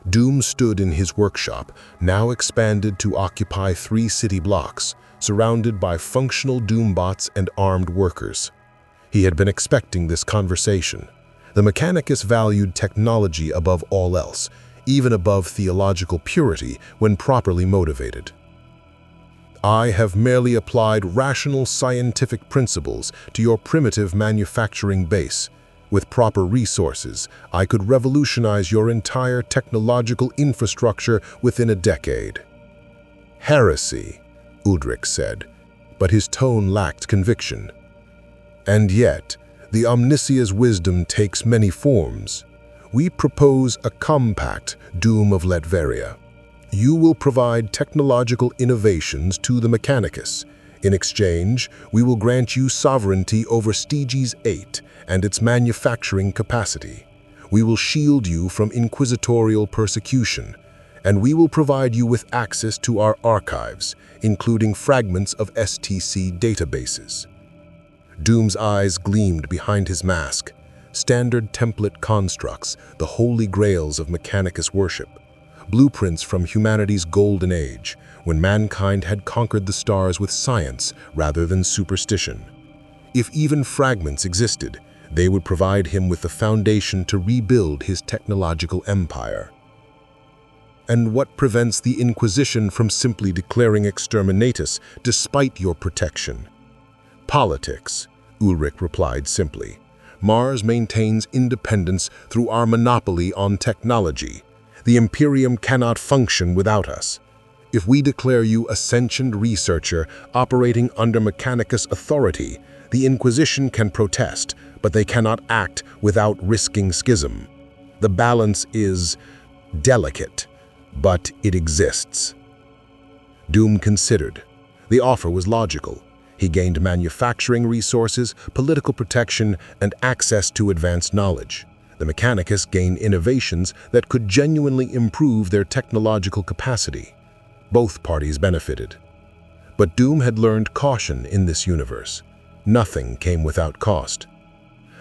Doom stood in his workshop, now expanded to occupy 3 city blocks, surrounded by functional Doombots and armed workers. He had been expecting this conversation. The Mechanicus valued technology above all else, even above theological purity when properly motivated. I have merely applied rational scientific principles to your primitive manufacturing base. With proper resources, I could revolutionize your entire technological infrastructure within a decade. Heresy, Uldrich said, but his tone lacked conviction. And yet, the Omnissiah's wisdom takes many forms. We propose a compact Doom of Latveria. You will provide technological innovations to the Mechanicus. In exchange, we will grant you sovereignty over Stygies VIII and its manufacturing capacity. We will shield you from inquisitorial persecution, and we will provide you with access to our archives, including fragments of STC databases. Doom's eyes gleamed behind his mask. Standard template constructs, the holy grails of Mechanicus worship. Blueprints from humanity's golden age, when mankind had conquered the stars with science rather than superstition. If even fragments existed, they would provide him with the foundation to rebuild his technological empire. And what prevents the Inquisition from simply declaring exterminatus despite your protection? Politics, Ulrich replied simply. Mars maintains independence through our monopoly on technology. The Imperium cannot function without us. If we declare you a sentient researcher operating under Mechanicus authority, the Inquisition can protest, but they cannot act without risking schism. The balance is delicate, but it exists. Doom considered. The offer was logical. He gained manufacturing resources, political protection, and access to advanced knowledge. The Mechanicus gained innovations that could genuinely improve their technological capacity. Both parties benefited. But Doom had learned caution in this universe. Nothing came without cost.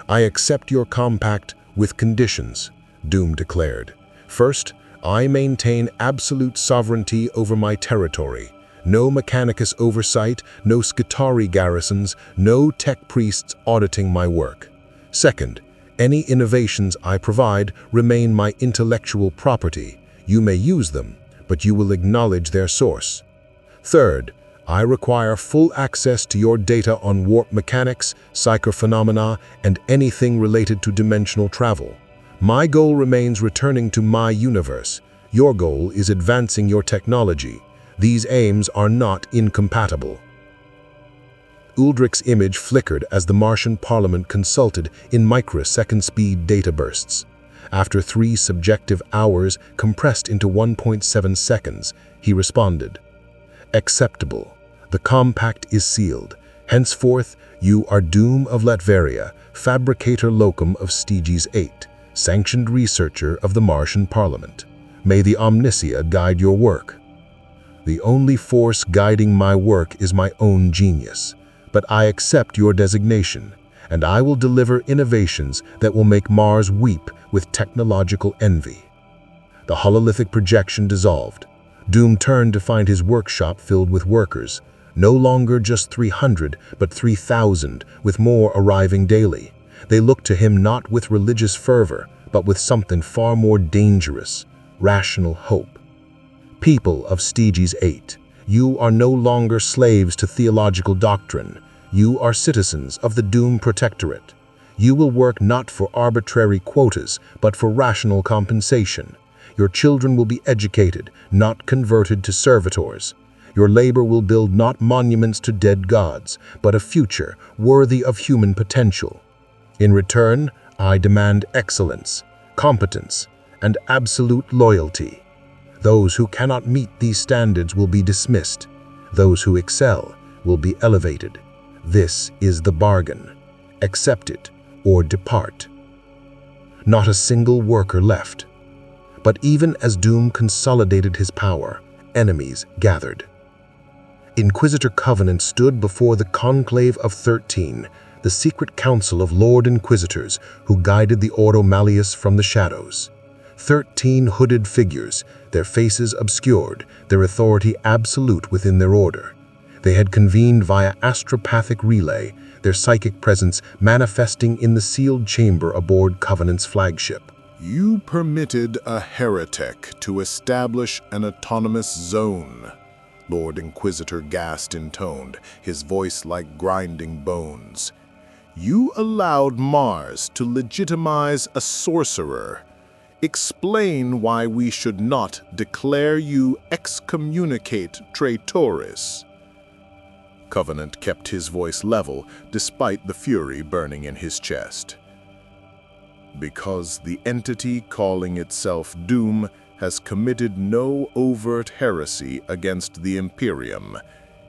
I accept your compact with conditions, Doom declared. First, I maintain absolute sovereignty over my territory. No Mechanicus oversight, no Skitarii garrisons, no tech priests auditing my work. Second, any innovations I provide remain my intellectual property. You may use them, but you will acknowledge their source. Third, I require full access to your data on warp mechanics, psychophenomena, and anything related to dimensional travel. My goal remains returning to my universe. Your goal is advancing your technology. These aims are not incompatible. Uldrich's image flickered as the Martian Parliament consulted in microsecond-speed data bursts. After 3 subjective hours compressed into 1.7 seconds, he responded, "Acceptable. The compact is sealed. Henceforth, you are Doom of Latveria, fabricator locum of Stygies VIII, sanctioned researcher of the Martian Parliament. May the Omnissia guide your work." The only force guiding my work is my own genius. But I accept your designation, and I will deliver innovations that will make Mars weep with technological envy. The hololithic projection dissolved. Doom turned to find his workshop filled with workers, no longer just 300, but 3,000, with more arriving daily. They looked to him not with religious fervor, but with something far more dangerous, rational hope. People of Stygies VIII, you are no longer slaves to theological doctrine. You are citizens of the Doom Protectorate. You will work not for arbitrary quotas, but for rational compensation. Your children will be educated, not converted to servitors. Your labor will build not monuments to dead gods, but a future worthy of human potential. In return, I demand excellence, competence, and absolute loyalty. Those who cannot meet these standards will be dismissed. Those who excel will be elevated. This is the bargain. Accept it or depart. Not a single worker left. But even as Doom consolidated his power, enemies gathered. Inquisitor Covenant stood before the Conclave of 13, the secret council of Lord Inquisitors who guided the Ordo Malleus from the shadows. 13 hooded figures, their faces obscured, their authority absolute within their order. They had convened via astropathic relay, their psychic presence manifesting in the sealed chamber aboard Covenant's flagship. You permitted a heretic to establish an autonomous zone, Lord Inquisitor Gast intoned, his voice like grinding bones. You allowed Mars to legitimize a sorcerer. Explain why we should not declare you excommunicate traitoris. Covenant kept his voice level despite the fury burning in his chest. Because the entity calling itself Doom has committed no overt heresy against the Imperium.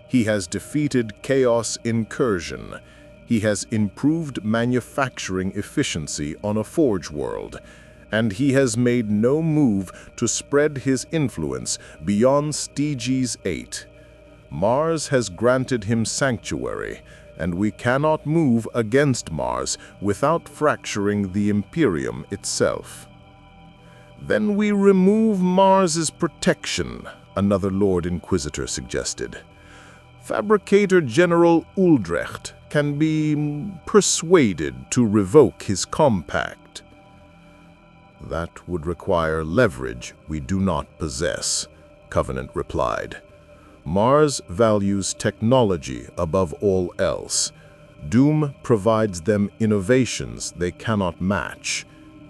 He has defeated chaos incursion. He has improved manufacturing efficiency on a forge world, and he has made no move to spread his influence beyond Stygies VIII. Mars has granted him sanctuary, and we cannot move against Mars without fracturing the Imperium itself. Then we remove Mars's protection, another Lord Inquisitor suggested. Fabricator General Uldrecht can be persuaded to revoke his compact. That would require leverage we do not possess, Covenant replied. Mars values technology above all else. Doom provides them innovations they cannot match.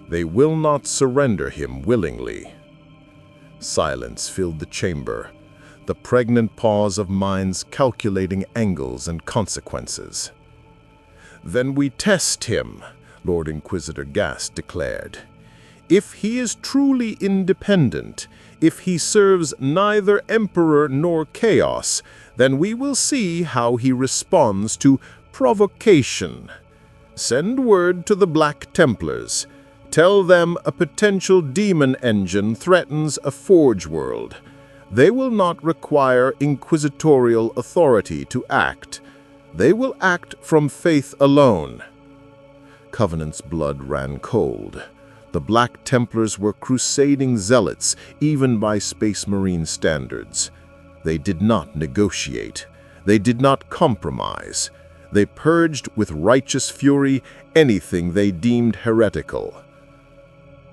They will not surrender him willingly. Silence filled the chamber, the pregnant pause of minds calculating angles and consequences. Then we test him, Lord Inquisitor Gast declared. If he is truly independent, if he serves neither Emperor nor Chaos, then we will see how he responds to provocation. Send word to the Black Templars. Tell them a potential demon engine threatens a forge world. They will not require inquisitorial authority to act. They will act from faith alone. Covenant's blood ran cold. The Black Templars were crusading zealots, even by Space Marine standards. They did not negotiate. They did not compromise. They purged with righteous fury anything they deemed heretical.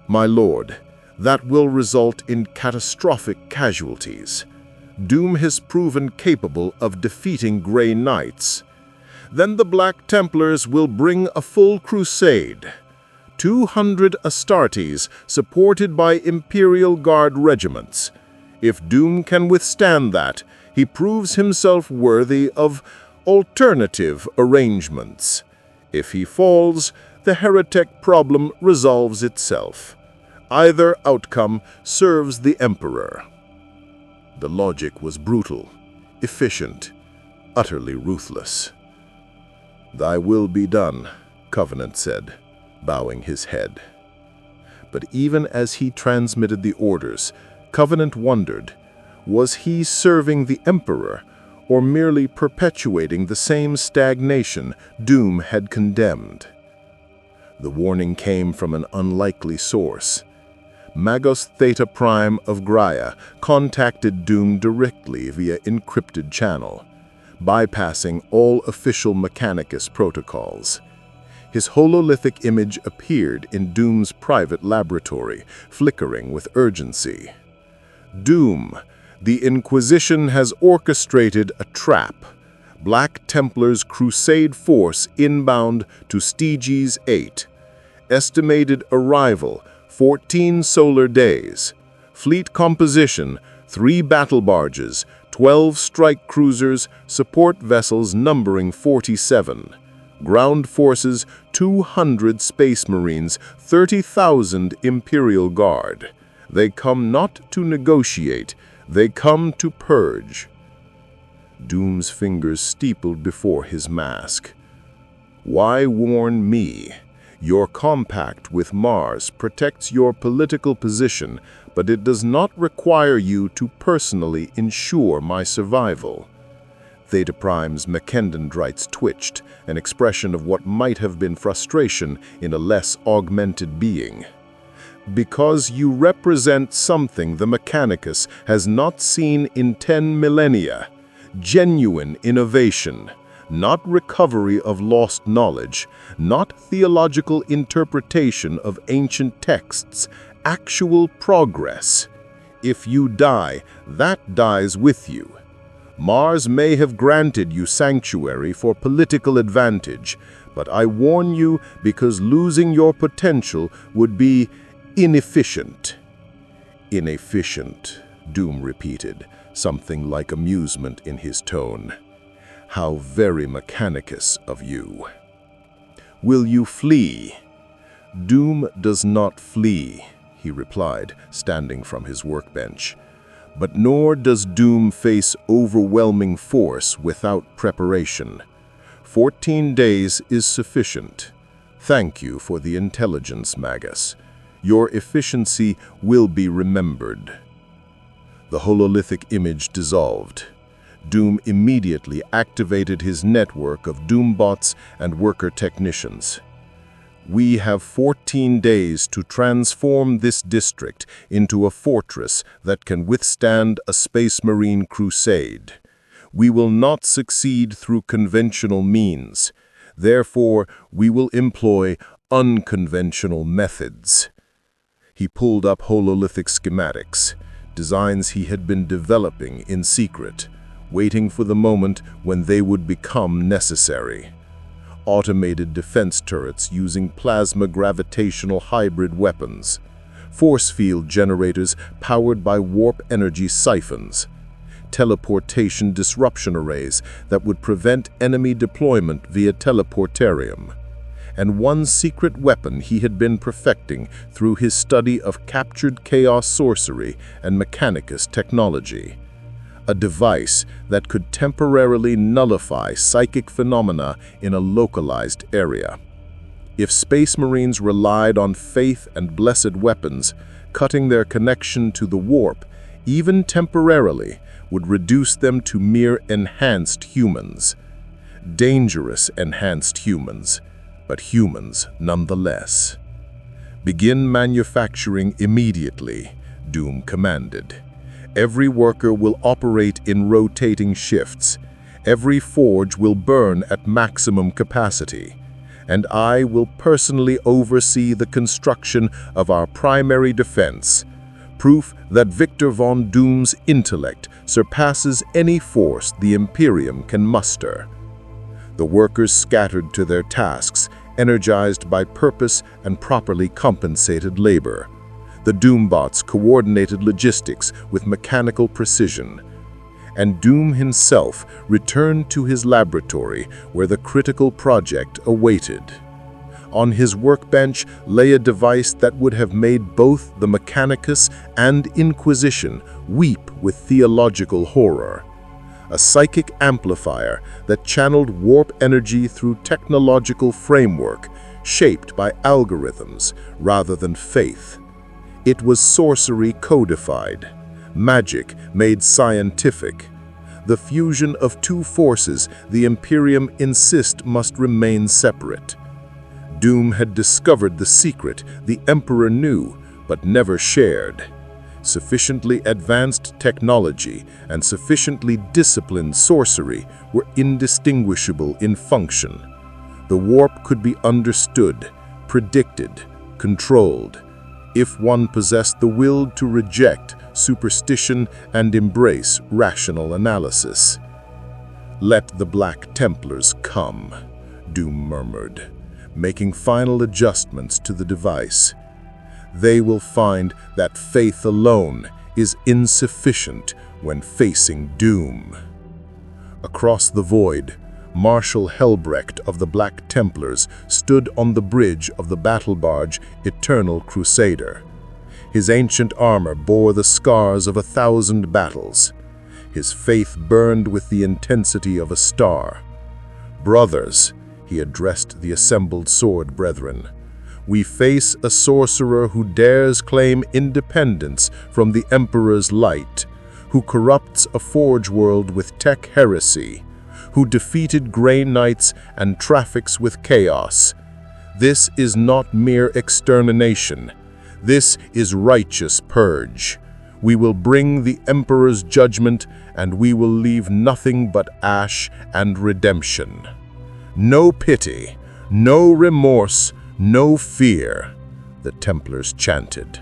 My lord, that will result in catastrophic casualties. Doom has proven capable of defeating Grey Knights. Then the Black Templars will bring a full crusade. 200 Astartes supported by Imperial Guard regiments. If Doom can withstand that, he proves himself worthy of alternative arrangements. If he falls, the heretic problem resolves itself. Either outcome serves the Emperor. The logic was brutal, efficient, utterly ruthless. "Thy will be done," Covenant said, bowing his head. But even as he transmitted the orders, Covenant wondered, was he serving the Emperor or merely perpetuating the same stagnation Doom had condemned? The warning came from an unlikely source. Magos Theta Prime of Graia contacted Doom directly via encrypted channel, bypassing all official Mechanicus protocols. His hololithic image appeared in Doom's private laboratory, flickering with urgency. Doom, the Inquisition has orchestrated a trap. Black Templars crusade force inbound to Stygies VIII. Estimated arrival, 14 solar days. Fleet composition, 3 battle barges, 12 strike cruisers, support vessels numbering 47. Ground forces, 200 Space Marines, 30,000 Imperial Guard. They come not to negotiate, they come to purge. Doom's fingers steepled before his mask. Why warn me? Your compact with Mars protects your political position, but it does not require you to personally ensure my survival. Theta Prime's mechadendrites twitched, an expression of what might have been frustration in a less augmented being. Because you represent something the Mechanicus has not seen in 10 millennia. Genuine innovation, not recovery of lost knowledge, not theological interpretation of ancient texts, actual progress. If you die, that dies with you. Mars may have granted you sanctuary for political advantage, but I warn you because losing your potential would be inefficient. Inefficient, Doom repeated, something like amusement in his tone. How very Mechanicus of you. Will you flee? Doom does not flee, he replied, standing from his workbench. But nor does Doom face overwhelming force without preparation. 14 days is sufficient. Thank you for the intelligence, Magus. Your efficiency will be remembered. The hololithic image dissolved. Doom immediately activated his network of Doombots and worker technicians. We have 14 days to transform this district into a fortress that can withstand a Space Marine crusade. We will not succeed through conventional means. Therefore, we will employ unconventional methods. He pulled up hololithic schematics, designs he had been developing in secret, waiting for the moment when they would become necessary. Automated defense turrets using plasma gravitational hybrid weapons, force field generators powered by warp energy siphons, teleportation disruption arrays that would prevent enemy deployment via teleportarium, and one secret weapon he had been perfecting through his study of captured chaos sorcery and Mechanicus technology. A device that could temporarily nullify psychic phenomena in a localized area. If Space Marines relied on faith and blessed weapons, cutting their connection to the warp, even temporarily, would reduce them to mere enhanced humans. Dangerous enhanced humans, but humans nonetheless. Begin manufacturing immediately, Doom commanded. Every worker will operate in rotating shifts. Every forge will burn at maximum capacity. And I will personally oversee the construction of our primary defense, proof that Victor von Doom's intellect surpasses any force the Imperium can muster. The workers scattered to their tasks, energized by purpose and properly compensated labor. The Doombots coordinated logistics with mechanical precision. And Doom himself returned to his laboratory where the critical project awaited. On his workbench lay a device that would have made both the Mechanicus and Inquisition weep with theological horror. A psychic amplifier that channeled warp energy through technological framework shaped by algorithms rather than faith. It was sorcery codified, magic made scientific, the fusion of two forces the Imperium insist must remain separate. Doom had discovered the secret the Emperor knew but never shared. Sufficiently advanced technology and sufficiently disciplined sorcery were indistinguishable in function. The warp could be understood, predicted, controlled, if one possessed the will to reject superstition and embrace rational analysis. "Let the Black Templars come," Doom murmured, making final adjustments to the device. They will find that faith alone is insufficient when facing doom. Across the void, Marshal Helbrecht of the Black Templars stood on the bridge of the battle barge Eternal Crusader. His ancient armor bore the scars of 1,000 battles. His faith burned with the intensity of a star. "Brothers," he addressed the assembled sword brethren, "we face a sorcerer who dares claim independence from the Emperor's light, who corrupts a forge world with tech heresy, who defeated Grey Knights and traffics with chaos. This is not mere extermination. This is righteous purge. We will bring the Emperor's judgment, and we will leave nothing but ash and redemption. No pity, no remorse, no fear, the Templars chanted.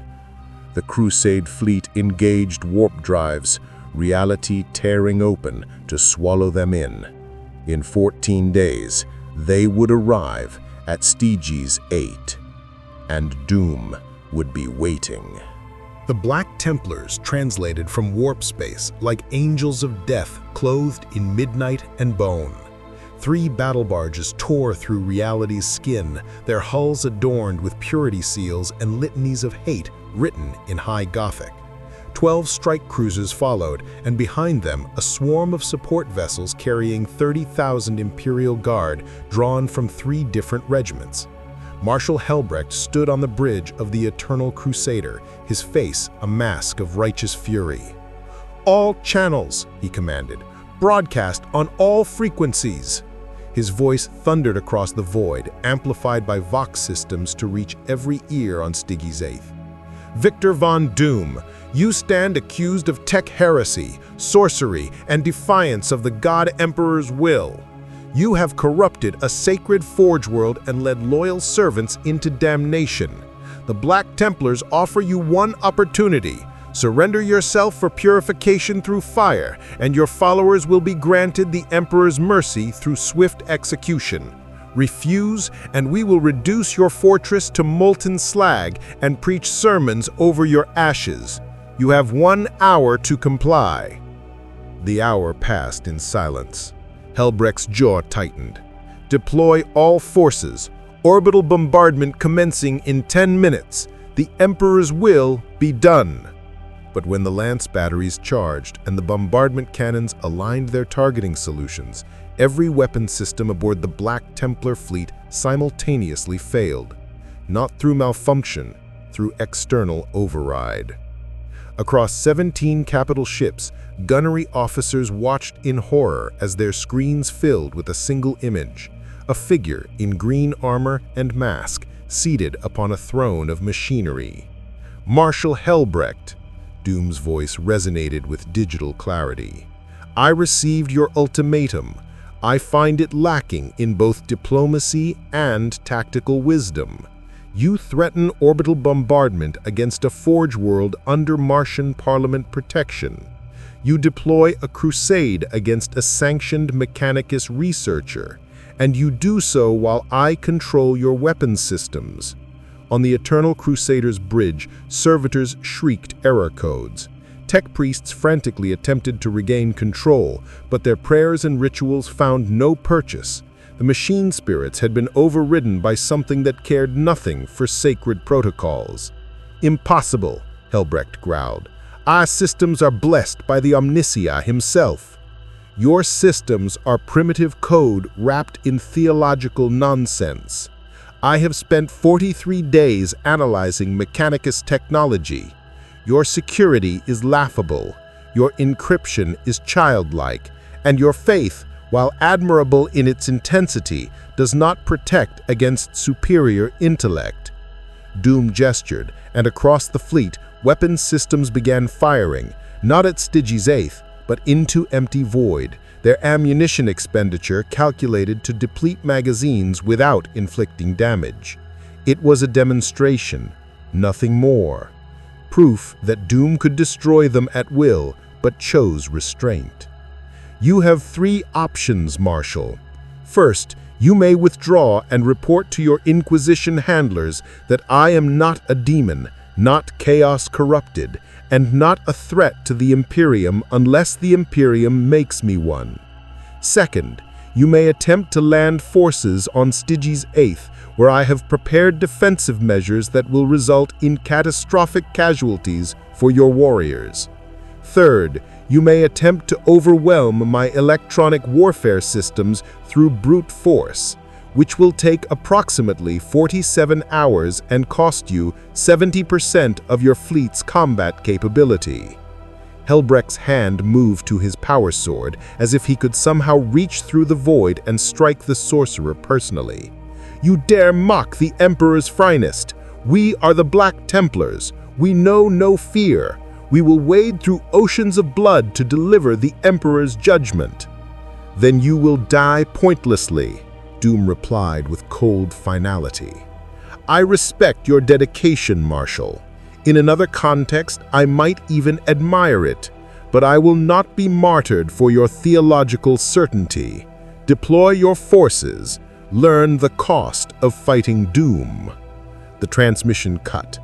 The Crusade fleet engaged warp drives, reality tearing open to swallow them in. In 14 days, they would arrive at Stygies VIII, and doom would be waiting. The Black Templars translated from warp space like angels of death clothed in midnight and bone. 3 battle barges tore through reality's skin, their hulls adorned with purity seals and litanies of hate written in High Gothic. 12 strike cruisers followed, and behind them a swarm of support vessels carrying 30,000 Imperial Guard drawn from 3 different regiments. Marshal Helbrecht stood on the bridge of the Eternal Crusader, his face a mask of righteous fury. "All channels," he commanded, "broadcast on all frequencies." His voice thundered across the void, amplified by Vox systems to reach every ear on Stygies VIII. "Victor von Doom, you stand accused of tech heresy, sorcery, and defiance of the God Emperor's will. You have corrupted a sacred forge world and led loyal servants into damnation. The Black Templars offer you one opportunity. Surrender yourself for purification through fire, and your followers will be granted the Emperor's mercy through swift execution. Refuse, and we will reduce your fortress to molten slag and preach sermons over your ashes. You have 1 hour to comply." The hour passed in silence. Helbrecht's jaw tightened. "Deploy all forces. Orbital bombardment commencing in 10 minutes. The Emperor's will be done." But when the lance batteries charged and the bombardment cannons aligned their targeting solutions, every weapon system aboard the Black Templar fleet simultaneously failed. Not through malfunction, through external override. Across 17 capital ships, gunnery officers watched in horror as their screens filled with a single image, a figure in green armor and mask, seated upon a throne of machinery. "Marshal Helbrecht," Doom's voice resonated with digital clarity. "I received your ultimatum. I find it lacking in both diplomacy and tactical wisdom. You threaten orbital bombardment against a forge world under Martian Parliament protection. You deploy a crusade against a sanctioned Mechanicus researcher, and you do so while I control your weapons systems." On the Eternal Crusader's bridge, servitors shrieked error codes. Tech priests frantically attempted to regain control, but their prayers and rituals found no purchase. The machine spirits had been overridden by something that cared nothing for sacred protocols. "Impossible," Helbrecht growled. "Our systems are blessed by the Omnicia himself. Your systems are primitive code wrapped in theological nonsense. I have spent 43 days analyzing Mechanicus technology. Your security is laughable, your encryption is childlike, and your faith, while admirable in its intensity, does not protect against superior intellect." Doom gestured, and across the fleet, weapons systems began firing, not at Stygies VIII, but into empty void, their ammunition expenditure calculated to deplete magazines without inflicting damage. It was a demonstration, nothing more. Proof that Doom could destroy them at will, but chose restraint. "You have 3 options, Marshal. First, you may withdraw and report to your Inquisition handlers that I am not a demon, not chaos corrupted, and not a threat to the Imperium unless the Imperium makes me one. Second, you may attempt to land forces on Stygies VIII, where I have prepared defensive measures that will result in catastrophic casualties for your warriors. Third, you may attempt to overwhelm my electronic warfare systems through brute force, which will take approximately 47 hours and cost you 70% of your fleet's combat capability." Helbrecht's hand moved to his power sword as if he could somehow reach through the void and strike the sorcerer personally. "You dare mock the Emperor's finest! We are the Black Templars. We know no fear. We will wade through oceans of blood to deliver the Emperor's judgment." "Then you will die pointlessly," Doom replied with cold finality. "I respect your dedication, Marshal. In another context, I might even admire it, but I will not be martyred for your theological certainty. Deploy your forces. Learn the cost of fighting Doom." The transmission cut.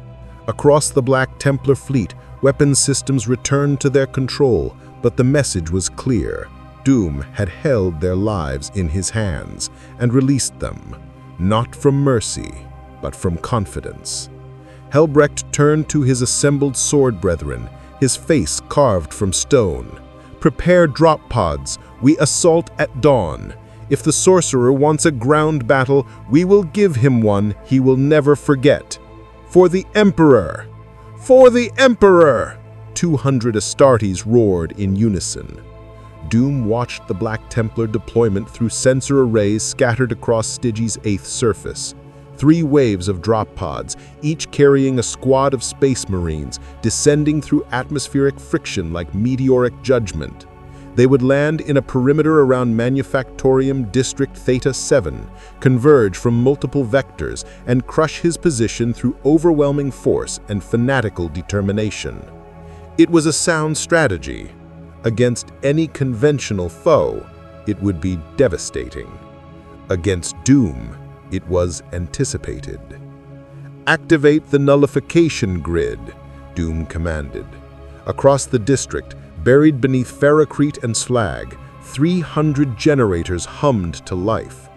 Across the Black Templar fleet, weapons systems returned to their control, but the message was clear. Doom had held their lives in his hands and released them, not from mercy, but from confidence. Helbrecht turned to his assembled sword brethren, his face carved from stone. "Prepare drop pods. We assault at dawn. If the sorcerer wants a ground battle, we will give him one he will never forget. For the Emperor! For the Emperor!" 200 Astartes roared in unison. Doom watched the Black Templar deployment through sensor arrays scattered across Stygies VIII surface. 3 waves of drop pods, each carrying a squad of space marines, descending through atmospheric friction like meteoric judgment. They would land in a perimeter around Manufactorum District Theta 7, converge from multiple vectors, and crush his position through overwhelming force and fanatical determination. It was a sound strategy. Against any conventional foe, it would be devastating. Against Doom, it was anticipated. "Activate the nullification grid," Doom commanded. Across the district, buried beneath ferrocrete and slag, 300 generators hummed to life.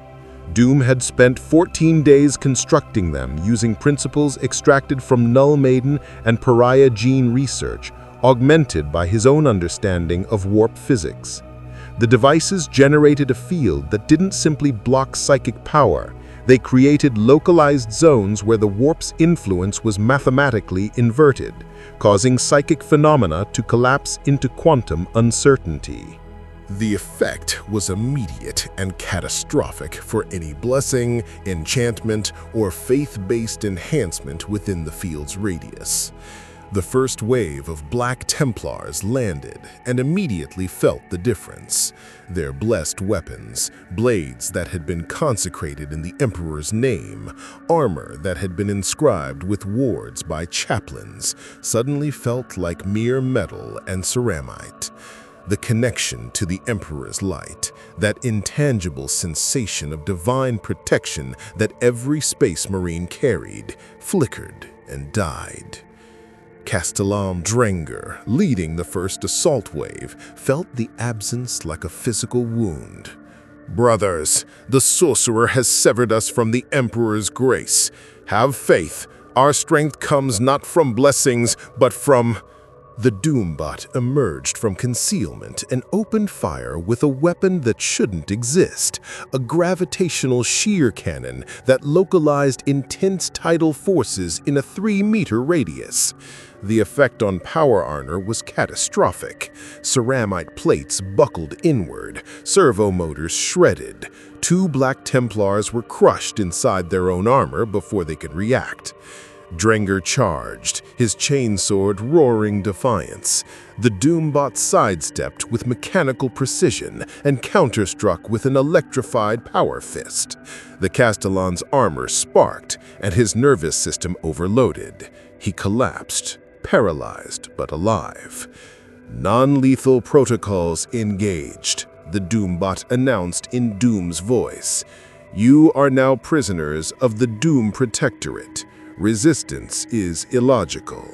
Doom had spent 14 days constructing them using principles extracted from Null Maiden and Pariah gene research, augmented by his own understanding of warp physics. The devices generated a field that didn't simply block psychic power. They created localized zones where the warp's influence was mathematically inverted, causing psychic phenomena to collapse into quantum uncertainty. The effect was immediate and catastrophic for any blessing, enchantment, or faith-based enhancement within the field's radius. The first wave of Black Templars landed and immediately felt the difference. Their blessed weapons, blades that had been consecrated in the Emperor's name, armor that had been inscribed with wards by chaplains, suddenly felt like mere metal and ceramite. The connection to the Emperor's light, that intangible sensation of divine protection that every Space Marine carried, flickered and died. Castellan Drenger, leading the first assault wave, felt the absence like a physical wound. "Brothers, the sorcerer has severed us from the Emperor's grace. Have faith. Our strength comes not from blessings, but from..." The Doombot emerged from concealment and opened fire with a weapon that shouldn't exist, a gravitational shear cannon that localized intense tidal forces in a 3-meter radius. The effect on power armor was catastrophic. Ceramite plates buckled inward, servo motors shredded. 2 Black Templars were crushed inside their own armor before they could react. Drenger charged, his chainsword roaring defiance. The Doombot sidestepped with mechanical precision and counterstruck with an electrified power fist. The Castellan's armor sparked, and his nervous system overloaded. He collapsed, paralyzed but alive. "Non-lethal protocols engaged," the Doombot announced in Doom's voice. "You are now prisoners of the Doom Protectorate. Resistance is illogical."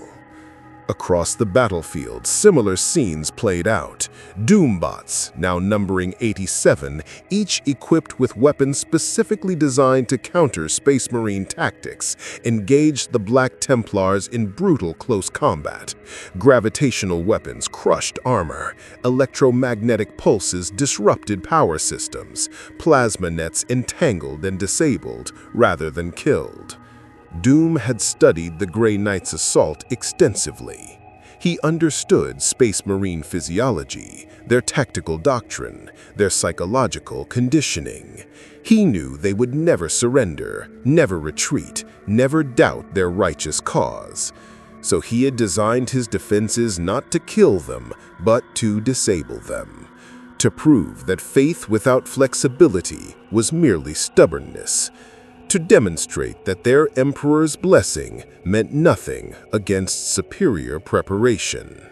Across the battlefield, similar scenes played out. Doombots, now numbering 87, each equipped with weapons specifically designed to counter Space Marine tactics, engaged the Black Templars in brutal close combat. Gravitational weapons crushed armor, electromagnetic pulses disrupted power systems, plasma nets entangled and disabled rather than killed. Doom had studied the Grey Knight's assault extensively. He understood Space Marine physiology, their tactical doctrine, their psychological conditioning. He knew they would never surrender, never retreat, never doubt their righteous cause. So he had designed his defenses not to kill them, but to disable them. To prove that faith without flexibility was merely stubbornness. To demonstrate that their emperor's blessing meant nothing against superior preparation.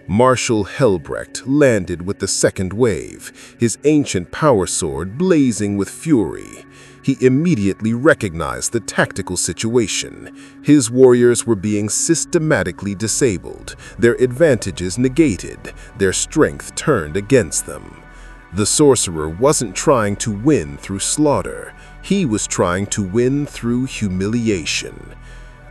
Marshal Helbrecht landed with the second wave, his ancient power sword blazing with fury. He immediately recognized the tactical situation. His warriors were being systematically disabled, their advantages negated, their strength turned against them. The sorcerer wasn't trying to win through slaughter. He was trying to win through humiliation.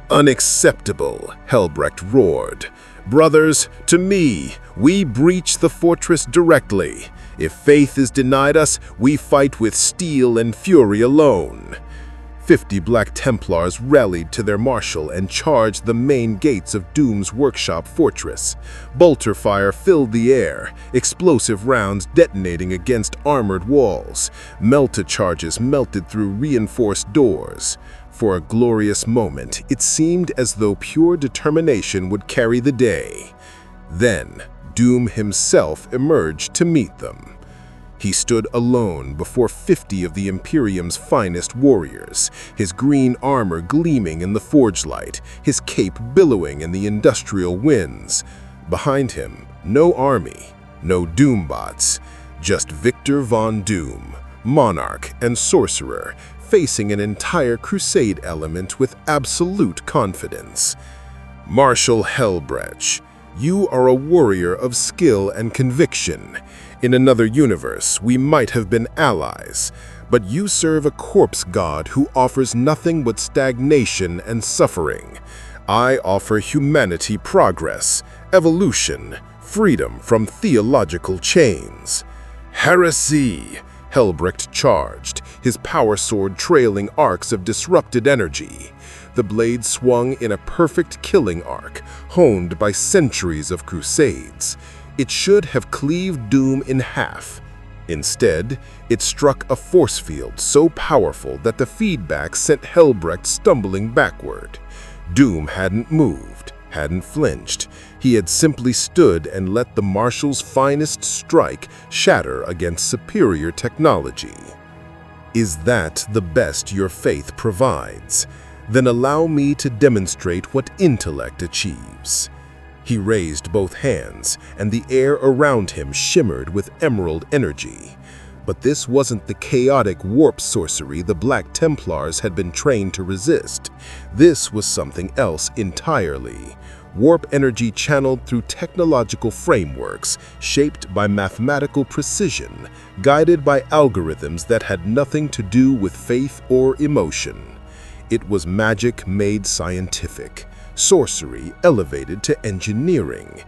"Unacceptable," Helbrecht roared. "Brothers, to me, we breach the fortress directly. If faith is denied us, we fight with steel and fury alone." 50 Black Templars rallied to their marshal and charged the main gates of Doom's workshop fortress. Bolter fire filled the air, explosive rounds detonating against armored walls. Melta charges melted through reinforced doors. For a glorious moment, it seemed as though pure determination would carry the day. Then, Doom himself emerged to meet them. He stood alone before 50 of the Imperium's finest warriors, his green armor gleaming in the forge light, his cape billowing in the industrial winds. Behind him, no army, no Doombots, just Victor von Doom, monarch and sorcerer, facing an entire crusade element with absolute confidence. Marshal Helbrecht, you are a warrior of skill and conviction. In another universe, we might have been allies, but you serve a corpse god who offers nothing but stagnation and suffering. I offer humanity progress, evolution, freedom from theological chains. Heresy! Helbrecht charged, his power sword trailing arcs of disrupted energy. The blade swung in a perfect killing arc, honed by centuries of crusades. It should have cleaved Doom in half. Instead, it struck a force field so powerful that the feedback sent Helbrecht stumbling backward. Doom hadn't moved, hadn't flinched. He had simply stood and let the Marshal's finest strike shatter against superior technology. Is that the best your faith provides? Then allow me to demonstrate what intellect achieves. He raised both hands, and the air around him shimmered with emerald energy. But this wasn't the chaotic warp sorcery the Black Templars had been trained to resist. This was something else entirely. Warp energy channeled through technological frameworks, shaped by mathematical precision, guided by algorithms that had nothing to do with faith or emotion. It was magic made scientific, sorcery elevated to engineering.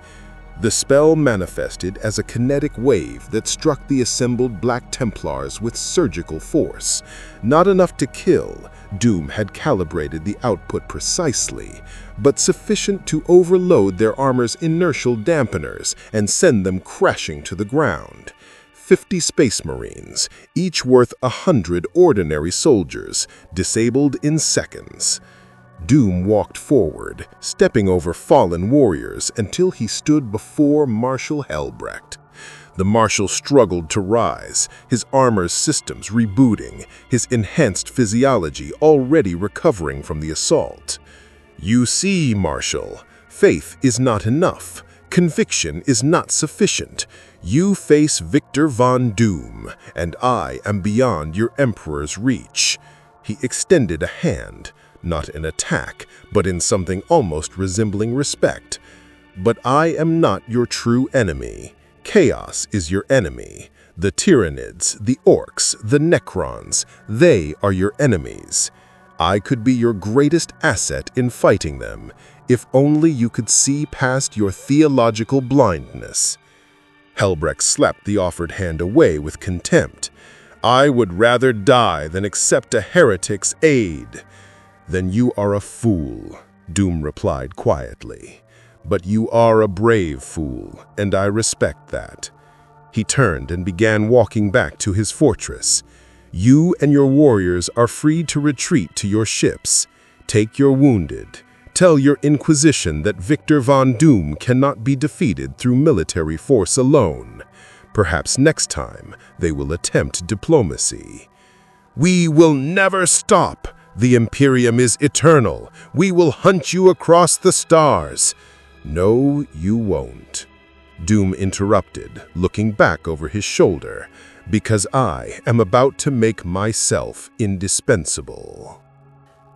The spell manifested as a kinetic wave that struck the assembled Black Templars with surgical force. Not enough to kill, Doom had calibrated the output precisely, but sufficient to overload their armor's inertial dampeners and send them crashing to the ground. 50 Space Marines, each worth 100 ordinary soldiers, disabled in seconds. Doom walked forward, stepping over fallen warriors until he stood before Marshal Helbrecht. The Marshal struggled to rise, his armor's systems rebooting, his enhanced physiology already recovering from the assault. You see, Marshal, faith is not enough. Conviction is not sufficient. You face Victor von Doom, and I am beyond your Emperor's reach. He extended a hand. Not in attack, but in something almost resembling respect. But I am not your true enemy. Chaos is your enemy. The Tyranids, the Orcs, the Necrons, they are your enemies. I could be your greatest asset in fighting them, if only you could see past your theological blindness. Helbrecht slapped the offered hand away with contempt. I would rather die than accept a heretic's aid. Then you are a fool, Doom replied quietly. But you are a brave fool, and I respect that." He turned and began walking back to his fortress. "You and your warriors are free to retreat to your ships. Take your wounded. Tell your Inquisition that Victor von Doom cannot be defeated through military force alone. Perhaps next time they will attempt diplomacy." "We will never stop. The Imperium is eternal. We will hunt you across the stars." "No, you won't," Doom interrupted, looking back over his shoulder, "because I am about to make myself indispensable."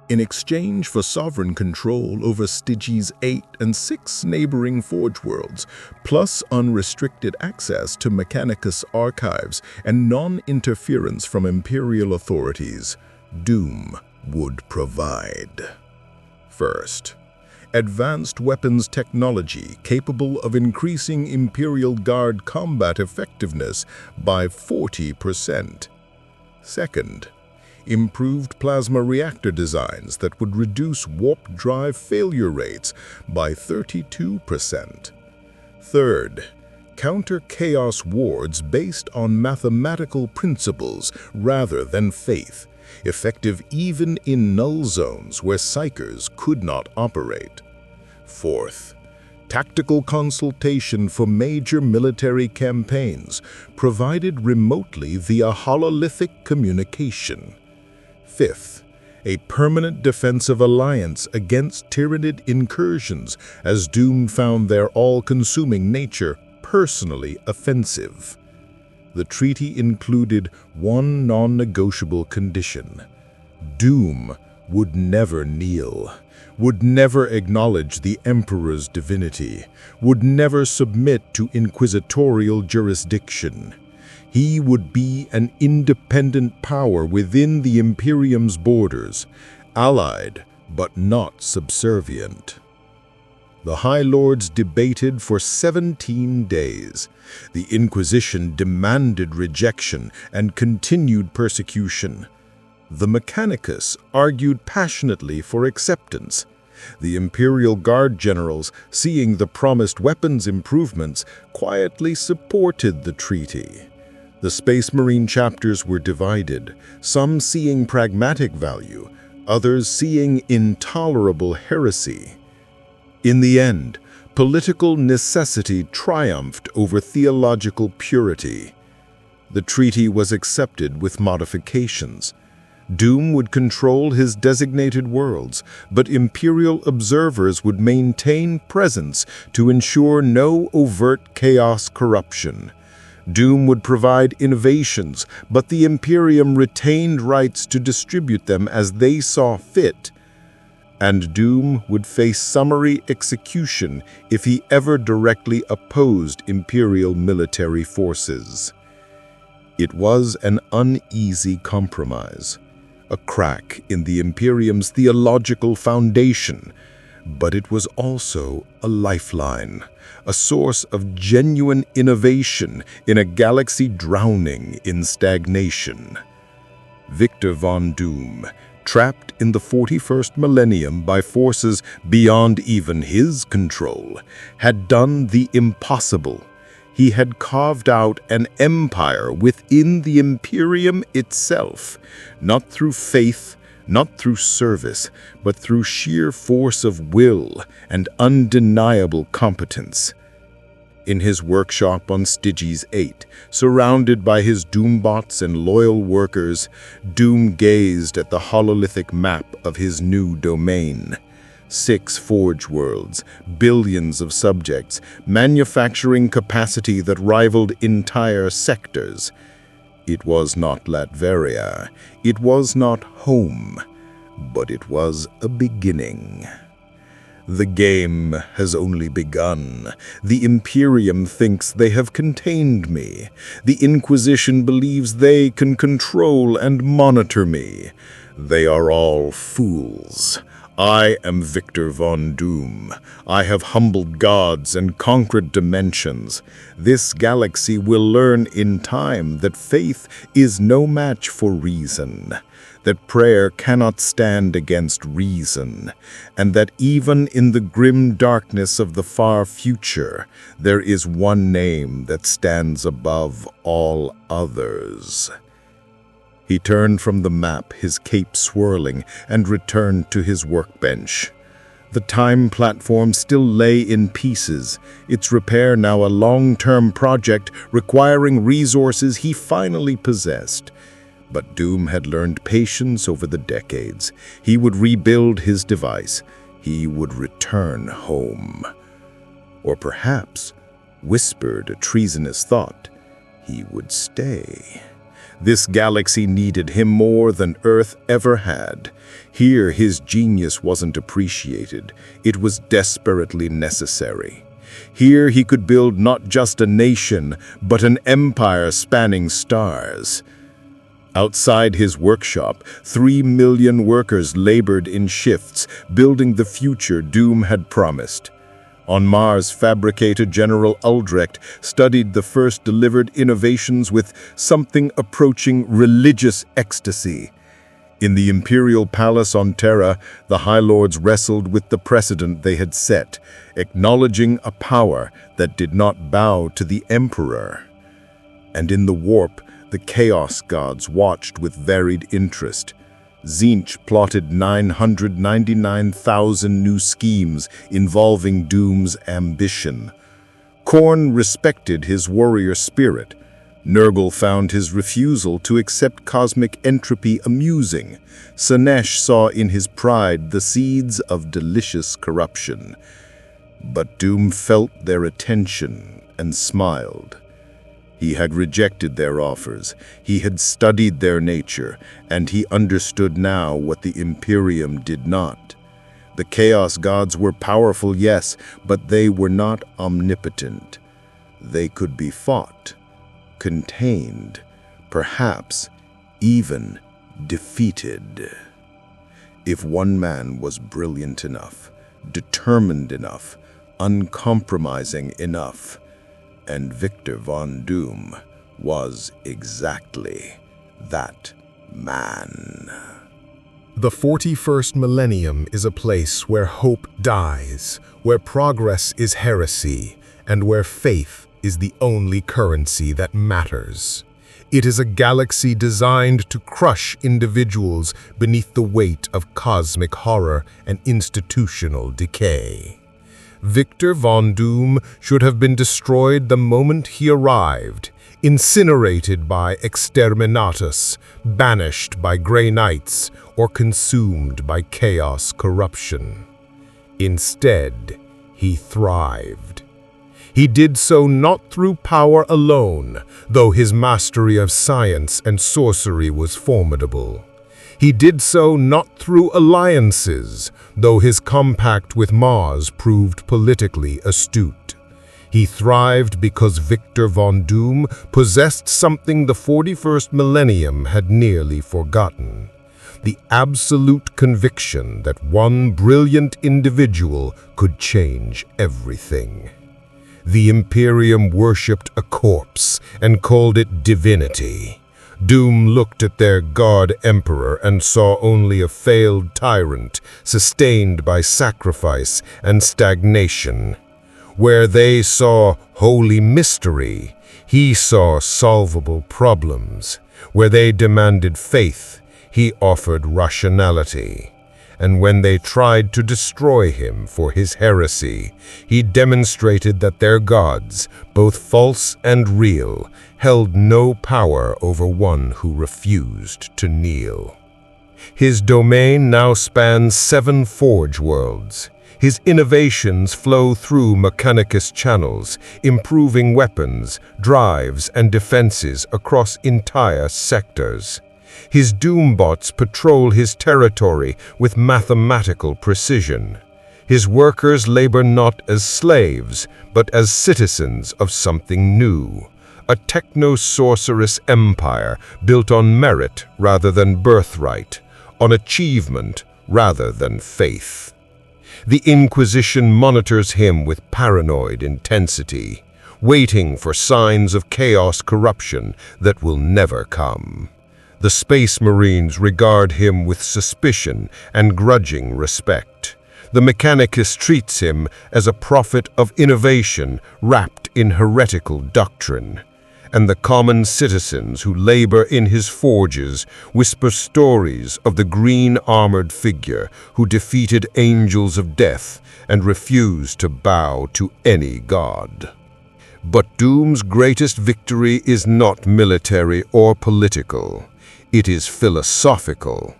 In exchange for sovereign control over Stygies VIII and 6 neighboring Forge worlds, plus unrestricted access to Mechanicus archives and non-interference from Imperial authorities, Doom would provide. First, advanced weapons technology capable of increasing Imperial Guard combat effectiveness by 40%. Second, improved plasma reactor designs that would reduce warp drive failure rates by 32%. Third, counter-chaos wards based on mathematical principles rather than faith, effective even in null zones where psychers could not operate. Fourth, tactical consultation for major military campaigns provided remotely via hololithic communication. Fifth, a permanent defensive alliance against Tyranid incursions, as Doom found their all-consuming nature personally offensive. The treaty included one non-negotiable condition. Doom would never kneel, would never acknowledge the Emperor's divinity, would never submit to inquisitorial jurisdiction. He would be an independent power within the Imperium's borders, allied but not subservient. The High Lords debated for 17 days. The Inquisition demanded rejection and continued persecution. The Mechanicus argued passionately for acceptance. The Imperial Guard generals, seeing the promised weapons improvements, quietly supported the treaty. The Space Marine chapters were divided, some seeing pragmatic value, others seeing intolerable heresy. In the end, political necessity triumphed over theological purity. The treaty was accepted with modifications. Doom would control his designated worlds, but Imperial observers would maintain presence to ensure no overt chaos corruption. Doom would provide innovations, but the Imperium retained rights to distribute them as they saw fit. And Doom would face summary execution if he ever directly opposed Imperial military forces. It was an uneasy compromise, a crack in the Imperium's theological foundation, but it was also a lifeline, a source of genuine innovation in a galaxy drowning in stagnation. Victor von Doom, trapped in the 41st millennium by forces beyond even his control, had done the impossible. He had carved out an empire within the Imperium itself, not through faith, not through service, but through sheer force of will and undeniable competence. In his workshop on Stygies VIII, surrounded by his Doombots and loyal workers, Doom gazed at the hololithic map of his new domain. 6 Forge worlds, billions of subjects, manufacturing capacity that rivaled entire sectors. It was not Latveria, it was not home, but it was a beginning. The game has only begun. The Imperium thinks they have contained me. The Inquisition believes they can control and monitor me. They are all fools. I am Victor Von Doom. I have humbled gods and conquered dimensions. This galaxy will learn in time that faith is no match for reason, that prayer cannot stand against reason, and that even in the grim darkness of the far future, there is one name that stands above all others. He turned from the map, his cape swirling, and returned to his workbench. The time platform still lay in pieces, its repair now a long-term project requiring resources he finally possessed. But Doom had learned patience over the decades. He would rebuild his device. He would return home. Or perhaps, whispered a treasonous thought, he would stay. This galaxy needed him more than Earth ever had. Here his genius wasn't appreciated. It was desperately necessary. Here he could build not just a nation, but an empire spanning stars. Outside his workshop, 3 million workers labored in shifts, building the future Doom had promised. On Mars, fabricator General Uldrecht studied the first delivered innovations with something approaching religious ecstasy. In the Imperial Palace on Terra, the High Lords wrestled with the precedent they had set, acknowledging a power that did not bow to the Emperor. And in the warp, the Chaos Gods watched with varied interest. Tzeentch plotted 999,000 new schemes involving Doom's ambition. Khorne respected his warrior spirit. Nurgle found his refusal to accept cosmic entropy amusing. Slaanesh saw in his pride the seeds of delicious corruption. But Doom felt their attention and smiled. He had rejected their offers, he had studied their nature, and he understood now what the Imperium did not. The Chaos Gods were powerful, yes, but they were not omnipotent. They could be fought, contained, perhaps even defeated. If one man was brilliant enough, determined enough, uncompromising enough, and Victor Von Doom was exactly that man. The 41st millennium is a place where hope dies, where progress is heresy, and where faith is the only currency that matters. It is a galaxy designed to crush individuals beneath the weight of cosmic horror and institutional decay. Victor Von Doom should have been destroyed the moment he arrived, incinerated by exterminatus, banished by Grey Knights, or consumed by chaos corruption. Instead, he thrived. He did so not through power alone, though his mastery of science and sorcery was formidable. He did so not through alliances, though his compact with Mars proved politically astute. He thrived because Victor Von Doom possessed something the 41st millennium had nearly forgotten: the absolute conviction that one brilliant individual could change everything. The Imperium worshipped a corpse and called it divinity. Doom looked at their god emperor and saw only a failed tyrant, sustained by sacrifice and stagnation. Where they saw holy mystery, he saw solvable problems. Where they demanded faith, he offered rationality. And when they tried to destroy him for his heresy, he demonstrated that their gods, both false and real, held no power over one who refused to kneel. His domain now spans 7 forge worlds. His innovations flow through Mechanicus channels, improving weapons, drives, and defenses across entire sectors. His Doombots patrol his territory with mathematical precision. His workers labor not as slaves, but as citizens of something new. A techno-sorcerous empire built on merit rather than birthright, on achievement rather than faith. The Inquisition monitors him with paranoid intensity, waiting for signs of chaos corruption that will never come. The Space Marines regard him with suspicion and grudging respect. The Mechanicus treats him as a prophet of innovation wrapped in heretical doctrine. And the common citizens who labor in his forges whisper stories of the green-armored figure who defeated angels of death and refused to bow to any god. But Doom's greatest victory is not military or political. It is philosophical.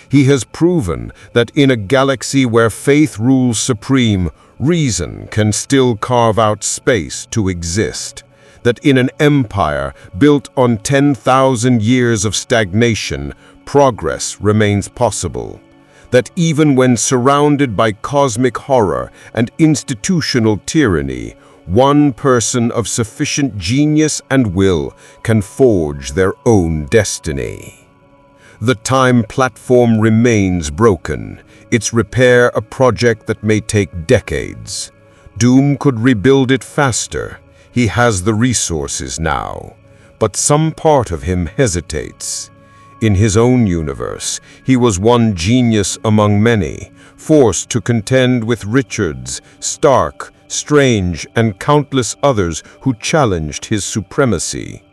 He has proven that in a galaxy where faith rules supreme, reason can still carve out space to exist. That in an empire built on 10,000 years of stagnation, progress remains possible. That even when surrounded by cosmic horror and institutional tyranny, one person of sufficient genius and will can forge their own destiny. The time platform remains broken, its repair a project that may take decades. Doom could rebuild it faster. He has the resources now, but some part of him hesitates. In his own universe, he was one genius among many, forced to contend with Richards, Stark, Strange, and countless others who challenged his supremacy.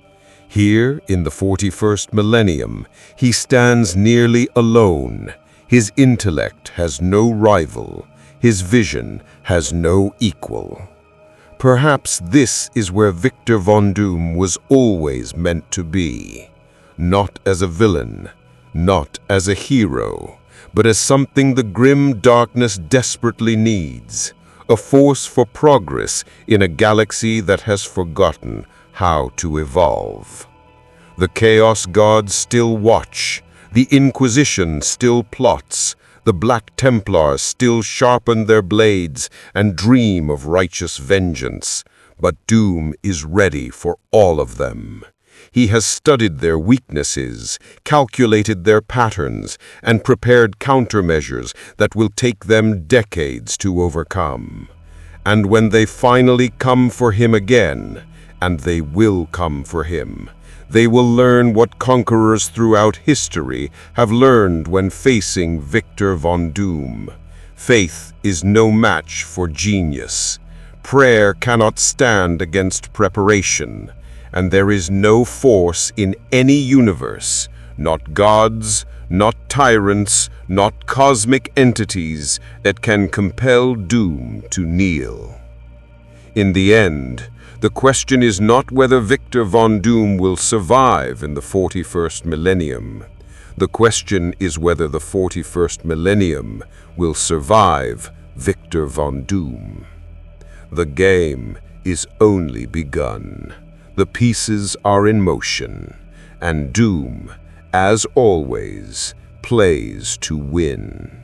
Here, in the 41st millennium, he stands nearly alone. His intellect has no rival. His vision has no equal. Perhaps this is where Victor Von Doom was always meant to be. Not as a villain, not as a hero, but as something the grim darkness desperately needs. A force for progress in a galaxy that has forgotten how to evolve. The Chaos Gods still watch. The Inquisition still plots. The Black Templars still sharpen their blades and dream of righteous vengeance. But Doom is ready for all of them. He has studied their weaknesses, calculated their patterns, and prepared countermeasures that will take them decades to overcome. And when they finally come for him again, and they will come for him, they will learn what conquerors throughout history have learned when facing Victor Von Doom. Faith is no match for genius. Prayer cannot stand against preparation. And there is no force in any universe, not gods, not tyrants, not cosmic entities, that can compel Doom to kneel. In the end, the question is not whether Victor Von Doom will survive in the 41st millennium. The question is whether the 41st millennium will survive Victor Von Doom. The game is only begun. The pieces are in motion, and Doom, as always, plays to win.